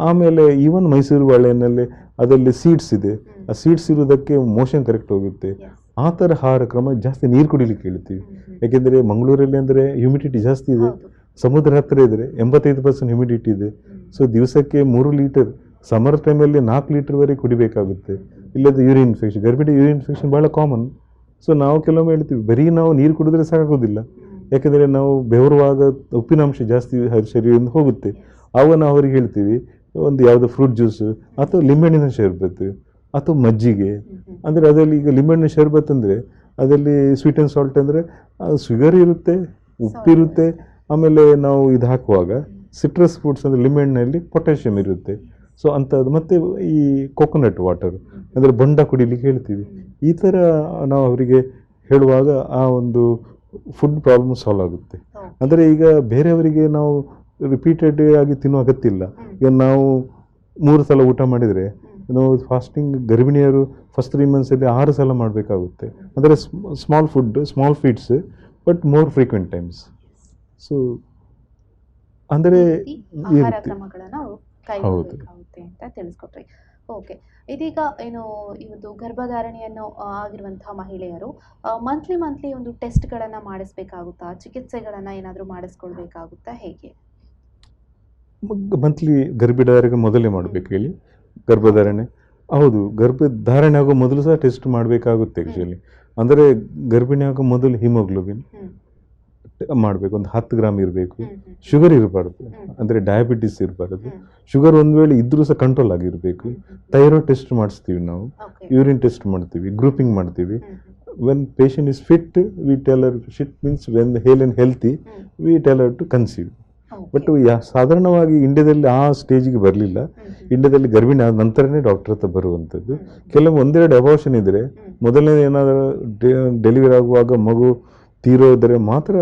ಆಮೇಲೆ ಈವನ್ ಮೈಸೂರು ಬಾಳೆಹಣ್ಣಲ್ಲಿ ಅದರಲ್ಲಿ ಸೀಡ್ಸ್ ಇದೆ, ಆ ಸೀಡ್ಸ್ ಇರೋದಕ್ಕೆ ಮೋಷನ್ ಕರೆಕ್ಟ್ ಹೋಗುತ್ತೆ. ಆ ಥರ ಆಹಾರ ಕ್ರಮ, ಜಾಸ್ತಿ ನೀರು ಕುಡಿಲಿಕ್ಕೆ ಹೇಳ್ತೀವಿ. ಯಾಕೆಂದರೆ ಮಂಗಳೂರಲ್ಲಿ ಅಂದರೆ ಹ್ಯುಮಿಡಿಟಿ ಜಾಸ್ತಿ ಇದೆ, ಸಮುದ್ರ ಹತ್ತಿರ ಇದ್ದರೆ 85% ಹ್ಯುಮಿಡಿಟಿ ಇದೆ. ಸೊ ದಿವಸಕ್ಕೆ 3 ಲೀಟರ್, ಸಮರ್ ಟೈಮಲ್ಲಿ 4 ಲೀಟರ್ವರೆಗೆ ಕುಡಿಬೇಕಾಗುತ್ತೆ. ಇಲ್ಲದ ಯೂರಿನ್ ಇನ್ಫೆಕ್ಷನ್, ಗರ್ಭಿಣಿ ಯೂರಿನ್ ಇನ್ಫೆಕ್ಷನ್ ಭಾಳ ಕಾಮನ್. ಸೊ ನಾವು ಕೆಲವೊಮ್ಮೆ ಹೇಳ್ತೀವಿ, ಬರೀ ನಾವು ನೀರು ಕುಡಿದ್ರೆ ಸಾಕಾಗೋದಿಲ್ಲ, ಯಾಕೆಂದರೆ ನಾವು ಬೆವರುವಾಗ ಉಪ್ಪಿನಾಂಶ ಜಾಸ್ತಿ ಶರೀರದಿಂದ ಹೋಗುತ್ತೆ. ಆವಾಗ ನಾವು ಅವ್ರಿಗೆ ಹೇಳ್ತೀವಿ ಒಂದು ಯಾವುದೋ ಫ್ರೂಟ್ ಜ್ಯೂಸು, ಅಥವಾ ಲಿಂಬೆಹಣ್ಣಿನ ಶರ್ಬತ್ತು, ಅಥವಾ ಮಜ್ಜಿಗೆ. ಅಂದರೆ ಅದರಲ್ಲಿ ಈಗ ಲಿಂಬೆಹಣ್ಣಿನ ಶರ್ಬತ್ ಅಂದರೆ ಅದರಲ್ಲಿ ಸ್ವೀಟ್ ಆ್ಯಂಡ್ ಸಾಲ್ಟ್, ಅಂದರೆ ಶುಗರ್ ಇರುತ್ತೆ, ಉಪ್ಪಿರುತ್ತೆ. ಆಮೇಲೆ ನಾವು ಇದು ಹಾಕುವಾಗ ಸಿಟ್ರಸ್ ಫ್ರೂಟ್ಸ್ ಅಂದರೆ ಲಿಂಬೆಹಣ್ಣಿನಲ್ಲಿ ಪೊಟ್ಯಾಷಿಯಮ್ ಇರುತ್ತೆ. ಸೊ ಅಂಥದ್ದು. ಮತ್ತು ಈ ಕೋಕೋನಟ್ ವಾಟರ್ ಅಂದರೆ ಬೊಂಡ ಕುಡಿಲಿಕ್ಕೆ ಹೇಳ್ತೀವಿ. ಈ ಥರ ನಾವು ಅವರಿಗೆ ಹೇಳುವಾಗ ಆ ಒಂದು ಫುಡ್ ಪ್ರಾಬ್ಲಮ್ ಸಾಲ್ವ್ ಆಗುತ್ತೆ. ಅಂದರೆ ಈಗ ಬೇರೆಯವರಿಗೆ ನಾವು ರಿಪೀಟೆಡ್ ಆಗಿ ತಿನ್ನೋ ಅಗತ್ಯ ಇಲ್ಲ. ಈಗ ನಾವು 3 ಸಲ ಊಟ ಮಾಡಿದರೆ ನಾವು ಫಾಸ್ಟಿಂಗ್ ಗರ್ಭಿಣಿಯರು ಫಸ್ಟ್ 3 ಮಂತ್ಸಲ್ಲಿ 6 ಸಲ ಮಾಡಬೇಕಾಗುತ್ತೆ. ಅಂದರೆ small feeds but more frequent times. So ಅಂದರೆ
ಆಹಾರ ಕ್ರಮಗಳನ್ನು ಕೈಗೊಳ್ಳಬೇಕಾಗುತ್ತೆ ಅಂತ ತಿಳಿಸ್ಕೊಟ್ರಿ. ಓಕೆ, ಇದೀಗ ಏನು ಇವತ್ತು ಗರ್ಭಧಾರಣೆಯನ್ನು ಆಗಿರುವಂತಹ ಮಹಿಳೆಯರು ಮಂತ್ಲಿ ಒಂದು ಟೆಸ್ಟ್ಗಳನ್ನು ಮಾಡಿಸ್ಬೇಕಾಗುತ್ತಾ, ಚಿಕಿತ್ಸೆಗಳನ್ನು ಏನಾದರೂ ಮಾಡಿಸ್ಕೊಳ್ಬೇಕಾಗುತ್ತಾ, ಹೇಗೆ?
ಮಂತ್ಲಿ ಗರ್ಭಧಾರಣೆಗೆ ಮೊದಲೇ ಮಾಡಬೇಕು ಹೇಳಿ ಗರ್ಭಧಾರಣೆ. ಹೌದು, ಗರ್ಭಧಾರಣೆ ಆಗೋ ಮೊದಲು ಸಹ ಟೆಸ್ಟ್ ಮಾಡಬೇಕಾಗುತ್ತೆ ಆ್ಯಕ್ಚುಲಿ. ಅಂದರೆ ಗರ್ಭಿಣಿ ಆಗೋ ಮೊದಲು ಹಿಮೋಗ್ಲೋಬಿನ್ ಮಾಡಬೇಕು, ಒಂದು 10 ಗ್ರಾಮ್ ಇರಬೇಕು. ಶುಗರ್ ಇರಬಾರ್ದು, ಅಂದರೆ ಡಯಾಬಿಟಿಸ್ ಇರಬಾರ್ದು. ಶುಗರ್ ಒಂದು ವೇಳೆ ಇದ್ರೂ ಸಹ ಕಂಟ್ರೋಲ್ ಆಗಿರಬೇಕು. ಥೈರಾಯ್ಡ್ ಟೆಸ್ಟ್ ಮಾಡಿಸ್ತೀವಿ ನಾವು, ಯೂರಿನ್ ಟೆಸ್ಟ್ ಮಾಡ್ತೀವಿ, ಗ್ರೂಪಿಂಗ್ ಮಾಡ್ತೀವಿ. When patient is fit we tell her, fit means when hale and healthy we tell her to conceive. But ಸಾಧಾರಣವಾಗಿ ಇಂಡಿಯಾದಲ್ಲಿ ಆ ಸ್ಟೇಜಿಗೆ ಬರಲಿಲ್ಲ. ಇಂಡಿಯಾದಲ್ಲಿ ಗರ್ಭಿಣಿ ಆದ ನಂತರನೇ ಡಾಕ್ಟರ್ ಹತ್ರ ಬರುವಂಥದ್ದು. ಕೆಲವೊಮ್ಮೆ 1-2 ಅಬಾರ್ಷನ್ ಇದ್ದರೆ, ಮೊದಲನೇ ಏನಾದರೂ ಡೆಲಿವರಿ ಆಗುವಾಗ ಮಗು ತೀರೋದ್ರೆ ಮಾತ್ರ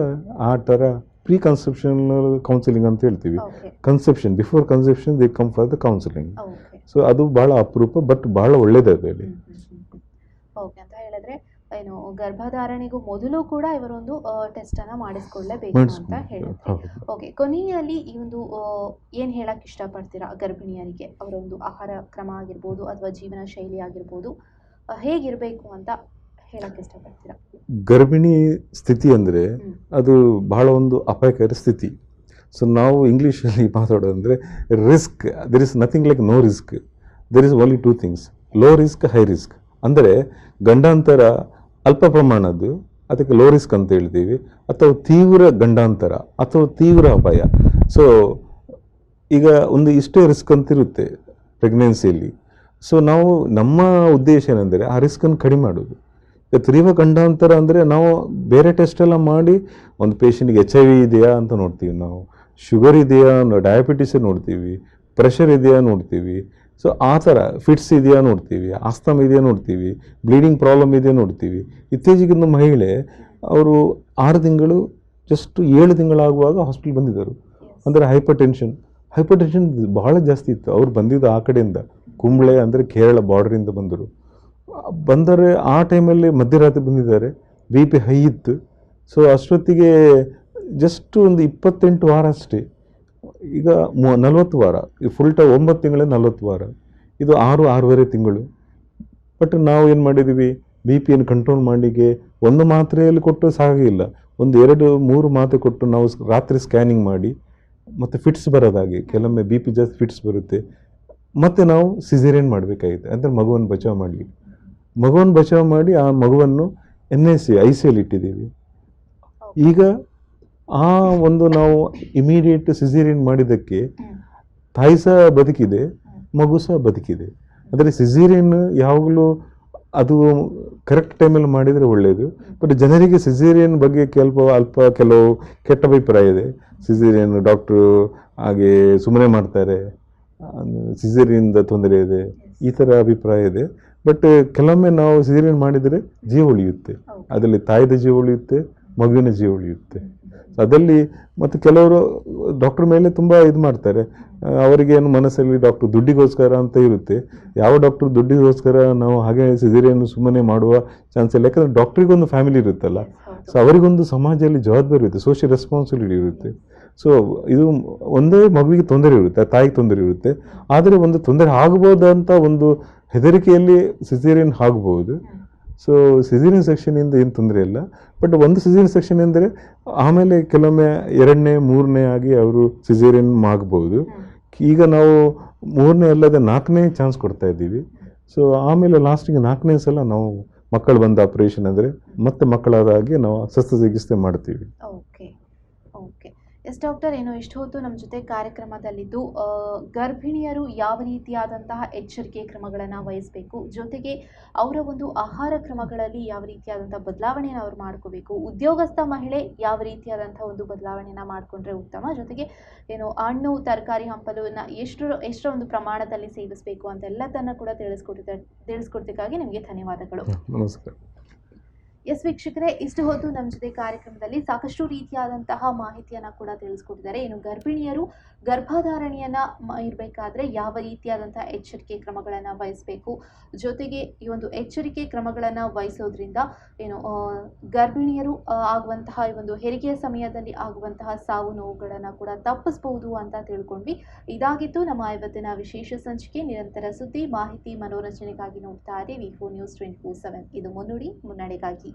ಆ ಥರ ಪ್ರೀ ಕನ್ಸೆಪ್ಷನಲ್ ಕೌನ್ಸಿಲಿಂಗ್ ಅಂತ ಹೇಳ್ತೀವಿ.
Okay
conception, before conception they come for the counselling.
Okay
so ಅದು ಭಾಳ ಅಪರೂಪ, ಬಟ್ ಭಾಳ ಒಳ್ಳೇದು ಅದರಲ್ಲಿ.
ಓಕೆ ಅಂತ ಹೇಳಿದ್ರೆ ಏನು ಗರ್ಭಧಾರಣೆಗೂ ಮೊದಲು ಕೂಡ ಇವರೊಂದು ಟೆಸ್ಟ್ ಅನ್ನ ಮಾಡಿಸ್ಕೊಳ್ಳೇಬೇಕು ಅಂತ ಹೇಳುತ್ತೆ.
ಹೌದು.
ಓಕೆ, ಕೊನೆಯಲ್ಲಿ ಈ ಒಂದು ಏನು ಹೇಳಕ್ ಇಷ್ಟಪಡ್ತೀರಾ ಗರ್ಭಿಣಿಯರಿಗೆ? ಅವರ ಒಂದು ಆಹಾರ ಕ್ರಮ ಆಗಿರ್ಬೋದು ಅಥವಾ ಜೀವನ ಶೈಲಿ ಆಗಿರ್ಬೋದು ಹೇಗಿರಬೇಕು ಅಂತ ಹೇಳಕ್ ಇಷ್ಟಪಡ್ತೀರಾ?
ಗರ್ಭಿಣಿ ಸ್ಥಿತಿ ಅಂದರೆ ಅದು ಬಹಳ ಒಂದು ಅಪಾಯಕಾರಿ ಸ್ಥಿತಿ. ಸೊ ನಾವು ಇಂಗ್ಲೀಷಲ್ಲಿ ಮಾತಾಡೋದಂದರೆ risk, there is nothing like no risk, there is only 2 things, low risk, high risk. ಅಂದರೆ ಗಂಡಾಂತರ ಅಲ್ಪ ಪ್ರಮಾಣದ್ದು, ಅದಕ್ಕೆ ಲೋ ರಿಸ್ಕ್ ಅಂತ ಹೇಳ್ತೀವಿ, ಅಥವಾ ತೀವ್ರ ಗಂಡಾಂತರ ಅಥವಾ ತೀವ್ರ ಅಪಾಯ. ಸೊ ಈಗ ಒಂದು ಇಷ್ಟೇ ರಿಸ್ಕ್ ಅಂತಿರುತ್ತೆ ಪ್ರೆಗ್ನೆನ್ಸಿಯಲ್ಲಿ. ಸೊ ನಾವು ನಮ್ಮ ಉದ್ದೇಶ ಏನೆಂದರೆ ಆ ರಿಸ್ಕನ್ನು ಕಡಿಮೆ ಮಾಡೋದು. ಈಗ ತೀವ್ರ ಗಂಡಾಂತರ ಅಂದರೆ ನಾವು ಬೇರೆ ಟೆಸ್ಟ್ ಎಲ್ಲ ಮಾಡಿ ಒಂದು ಪೇಷಂಟ್ಗೆ HIV ಇದೆಯಾ ಅಂತ ನೋಡ್ತೀವಿ, ನಾವು ಶುಗರ್ ಇದೆಯಾ, ಡಯಾಬಿಟಿಸ್ ನೋಡ್ತೀವಿ, ಪ್ರೆಷರ್ ಇದೆಯಾ ನೋಡ್ತೀವಿ. ಸೊ ಆ ಥರ ಫಿಟ್ಸ್ ಇದೆಯಾ ನೋಡ್ತೀವಿ, ಆಸ್ತಮ್ ಇದೆಯಾ ನೋಡ್ತೀವಿ, ಬ್ಲೀಡಿಂಗ್ ಪ್ರಾಬ್ಲಮ್ ಇದೆಯಾ ನೋಡ್ತೀವಿ. ಇತ್ತೀಚೆಗೆ ಒಂದು ಮಹಿಳೆ ಅವರು 6 ತಿಂಗಳು ಜಸ್ಟ್ 7 ತಿಂಗಳಾಗುವಾಗ ಹಾಸ್ಪಿಟಲ್ ಬಂದಿದ್ದರು. ಅಂದರೆ ಹೈಪರ್ ಟೆನ್ಷನ್ ಬಹಳ ಜಾಸ್ತಿ ಇತ್ತು. ಅವ್ರು ಬಂದಿದ್ದು ಆ ಕಡೆಯಿಂದ, ಕುಂಬ್ಳೆ ಅಂದರೆ ಕೇರಳ ಬಾರ್ಡರಿಂದ ಬಂದರೆ ಆ ಟೈಮಲ್ಲಿ ಮಧ್ಯರಾತ್ರಿ ಬಂದಿದ್ದಾರೆ, BP ಹೈ ಇತ್ತು. ಸೊ ಅಷ್ಟೊತ್ತಿಗೆ ಜಸ್ಟ್ ಒಂದು 28 ವಾರ ಅಷ್ಟೇ. ಈಗ 40 ವಾರ, ಈ ಫುಲ್ ಟೈಮ್ 9 ತಿಂಗಳೇ 40 ವಾರ, ಇದು 6-6.5 ತಿಂಗಳು. ಬಟ್ ನಾವು ಏನು ಮಾಡಿದ್ದೀವಿ, BP ಕಂಟ್ರೋಲ್ ಮಾಡಿಗೆ ಒಂದು ಮಾತ್ರೆಯಲ್ಲಿ ಕೊಟ್ಟು ಸಾಗಿಲ್ಲ, ಒಂದು 2-3 ಮಾತ್ರೆ ಕೊಟ್ಟು ನಾವು ರಾತ್ರಿ ಸ್ಕ್ಯಾನಿಂಗ್ ಮಾಡಿ, ಮತ್ತು ಫಿಟ್ಸ್ ಬರೋದಾಗಿ ಕೆಲವೊಮ್ಮೆ BP ಜಾಸ್ತಿ ಫಿಟ್ಸ್ ಬರುತ್ತೆ, ಮತ್ತು ನಾವು ಸಿಸೇರಿಯನ್ ಮಾಡಬೇಕಾಗಿದೆ. ಅಂದರೆ ಮಗುವನ್ನು ಬಚಾವ್ ಮಾಡಿ ಆ ಮಗುವನ್ನು NIC ICU ಇಟ್ಟಿದ್ದೀವಿ. ಈಗ ಆ ಒಂದು ನಾವು ಇಮಿಡಿಯೇಟ್ ಸಿಸೇರಿಯನ್ ಮಾಡಿದ್ದಕ್ಕೆ ತಾಯಿ ಸಹ ಬದುಕಿದೆ, ಮಗು ಸಹ ಬದುಕಿದೆ. ಅಂದರೆ ಸಿಸೇರಿಯನ್ ಯಾವಾಗಲೂ ಅದು ಕರೆಕ್ಟ್ ಟೈಮಲ್ಲಿ ಮಾಡಿದರೆ ಒಳ್ಳೆಯದು. ಬಟ್ ಜನರಿಗೆ ಸಿಸೇರಿಯನ್ ಬಗ್ಗೆ ಕೆಲವು ಕೆಟ್ಟ ಅಭಿಪ್ರಾಯ ಇದೆ. ಸಿಸೇರಿಯನ್ ಡಾಕ್ಟ್ರು ಹಾಗೆ ಸುಮ್ಮನೆ ಮಾಡ್ತಾರೆ, ಸಿಸೇರಿಯಿಂದ ತೊಂದರೆ ಇದೆ, ಈ ಥರ ಅಭಿಪ್ರಾಯ ಇದೆ. ಬಟ್ ಕೆಲವೊಮ್ಮೆ ನಾವು ಸಿಸೇರಿಯನ್ ಮಾಡಿದರೆ ಜೀವ ಉಳಿಯುತ್ತೆ, ಅದರಲ್ಲಿ ತಾಯಿದ ಜೀವ ಉಳಿಯುತ್ತೆ, ಮಗುವಿನ ಜೀವ ಉಳಿಯುತ್ತೆ. ಅದಲ್ಲಿ ಮತ್ತು ಕೆಲವರು ಡಾಕ್ಟ್ರ್ ಮೇಲೆ ತುಂಬ ಇದು ಮಾಡ್ತಾರೆ, ಅವರಿಗೇನು ಮನಸ್ಸಲ್ಲಿ ಡಾಕ್ಟ್ರು ದುಡ್ಡಿಗೋಸ್ಕರ ಅಂತ ಇರುತ್ತೆ. ಯಾವ ಡಾಕ್ಟ್ರು ದುಡ್ಡಿಗೋಸ್ಕರ ನಾವು ಹಾಗೆ ಸಿಸೇರಿಯನ್ ಸುಮ್ಮನೆ ಮಾಡುವ ಚಾನ್ಸ್ ಇಲ್ಲ. ಯಾಕಂದರೆ ಡಾಕ್ಟ್ರಿಗೊಂದು ಫ್ಯಾಮಿಲಿ ಇರುತ್ತಲ್ಲ, ಸೊ ಅವರಿಗೊಂದು ಸಮಾಜದಲ್ಲಿ ಜವಾಬ್ದಾರಿ ಇರುತ್ತೆ, ಸೋಷಿಯಲ್ ರೆಸ್ಪಾನ್ಸಿಬಿಲಿಟಿ ಇರುತ್ತೆ. ಸೊ ಇದು ಒಂದೇ ಮಗುವಿಗೆ ತೊಂದರೆ ಇರುತ್ತೆ, ತಾಯಿಗೆ ತೊಂದರೆ ಇರುತ್ತೆ. ಆದರೆ ಒಂದು ತೊಂದರೆ ಆಗ್ಬೋದಂತ ಒಂದು ಹೆದರಿಕೆಯಲ್ಲಿ ಸಿಸೇರಿಯನ್ ಆಗ್ಬೋದು. ಸೊ ಸಿಸೇರಿಯನ್ ಸೆಕ್ಷನಿಂದ ಏನು ತೊಂದರೆ ಇಲ್ಲ. ಬಟ್ ಒಂದು ಸಿಸೇರಿಯನ್ ಸೆಕ್ಷನ್ ಎಂದರೆ ಆಮೇಲೆ ಕೆಲವೊಮ್ಮೆ 2ನೇ 3ನೇ ಆಗಿ ಅವರು ಸಿಸೇರಿಯನ್ ಆಗ್ಬೋದು. ಈಗ ನಾವು 3ನೇ ಅಲ್ಲದೆ 4ನೇ ಚಾನ್ಸ್ ಕೊಡ್ತಾ ಇದ್ದೀವಿ. ಸೊ ಆಮೇಲೆ ಲಾಸ್ಟಿಗೆ 4ನೇ ಸಲ ನಾವು ಮಕ್ಕಳು ಬಂದ ಆಪರೇಷನ್ ಅಂದರೆ ಮತ್ತೆ ಮಕ್ಕಳಾದ ಹಾಗೆ ನಾವು ಶಸ್ತ್ರಚಿಕಿತ್ಸೆ ಮಾಡ್ತೀವಿ.
ಓಕೆ ಓಕೆ ಎಸ್ ಡಾಕ್ಟರ್, ಏನು ಇಷ್ಟು ಹೊತ್ತು ನಮ್ಮ ಜೊತೆ ಕಾರ್ಯಕ್ರಮದಲ್ಲಿದ್ದು ಗರ್ಭಿಣಿಯರು ಯಾವ ರೀತಿಯಾದಂತಹ ಎಚ್ಚರಿಕೆ ಕ್ರಮಗಳನ್ನು ವಹಿಸಬೇಕು, ಜೊತೆಗೆ ಅವರ ಒಂದು ಆಹಾರ ಕ್ರಮಗಳಲ್ಲಿ ಯಾವ ರೀತಿಯಾದಂಥ ಬದಲಾವಣೆಯನ್ನು ಅವ್ರು ಮಾಡ್ಕೋಬೇಕು, ಉದ್ಯೋಗಸ್ಥ ಮಹಿಳೆ ಯಾವ ರೀತಿಯಾದಂಥ ಒಂದು ಬದಲಾವಣೆಯನ್ನು ಮಾಡಿಕೊಂಡ್ರೆ ಉತ್ತಮ, ಜೊತೆಗೆ ಏನು ಹಣ್ಣು ತರಕಾರಿ ಹಂಪಲುವನ್ನು ಎಷ್ಟರ ಒಂದು ಪ್ರಮಾಣದಲ್ಲಿ ಸೇವಿಸಬೇಕು ಅಂತೆಲ್ಲದನ್ನು ಕೂಡ ತಿಳಿಸ್ಕೊಡ್ತಿಗಾಗಿ ನಿಮಗೆ ಧನ್ಯವಾದಗಳು.
ನಮಸ್ಕಾರ.
ಎಸ್ ವೀಕ್ಷಕರೇ, ಇಷ್ಟು ಹೊತ್ತು ನಮ್ಮ ಜೊತೆ ಕಾರ್ಯಕ್ರಮದಲ್ಲಿ ಸಾಕಷ್ಟು ರೀತಿಯಾದಂತಹ ಮಾಹಿತಿಯನ್ನು ಕೂಡ ತಿಳಿಸ್ಕೊಟ್ಟಿದ್ದಾರೆ. ಏನು ಗರ್ಭಿಣಿಯರು ಗರ್ಭಧಾರಣೆಯನ್ನು ಇರಬೇಕಾದ್ರೆ ಯಾವ ರೀತಿಯಾದಂತಹ ಎಚ್ಚರಿಕೆ ಕ್ರಮಗಳನ್ನು ವಹಿಸಬೇಕು, ಜೊತೆಗೆ ಈ ಒಂದು ಎಚ್ಚರಿಕೆ ಕ್ರಮಗಳನ್ನು ವಹಿಸೋದ್ರಿಂದ ಏನು ಗರ್ಭಿಣಿಯರು ಆಗುವಂತಹ ಈ ಒಂದು ಹೆರಿಗೆಯ ಸಮಯದಲ್ಲಿ ಆಗುವಂತಹ ಸಾವು ನೋವುಗಳನ್ನು ಕೂಡ ತಪ್ಪಿಸಬಹುದು ಅಂತ ತಿಳ್ಕೊಂಡ್ವಿ. ಇದಾಗಿತ್ತು ನಮ್ಮ ಇವತ್ತಿನ ವಿಶೇಷ ಸಂಚಿಕೆ. ನಿರಂತರ ಸುದ್ದಿ, ಮಾಹಿತಿ, ಮನೋರಂಜನೆಗಾಗಿ ನೋಡ್ತಾ ಇರಿ V4 News 24/7. ಇದು ಮುನ್ನುಡಿ, ಮುನ್ನಡೆಗಾಗಿ.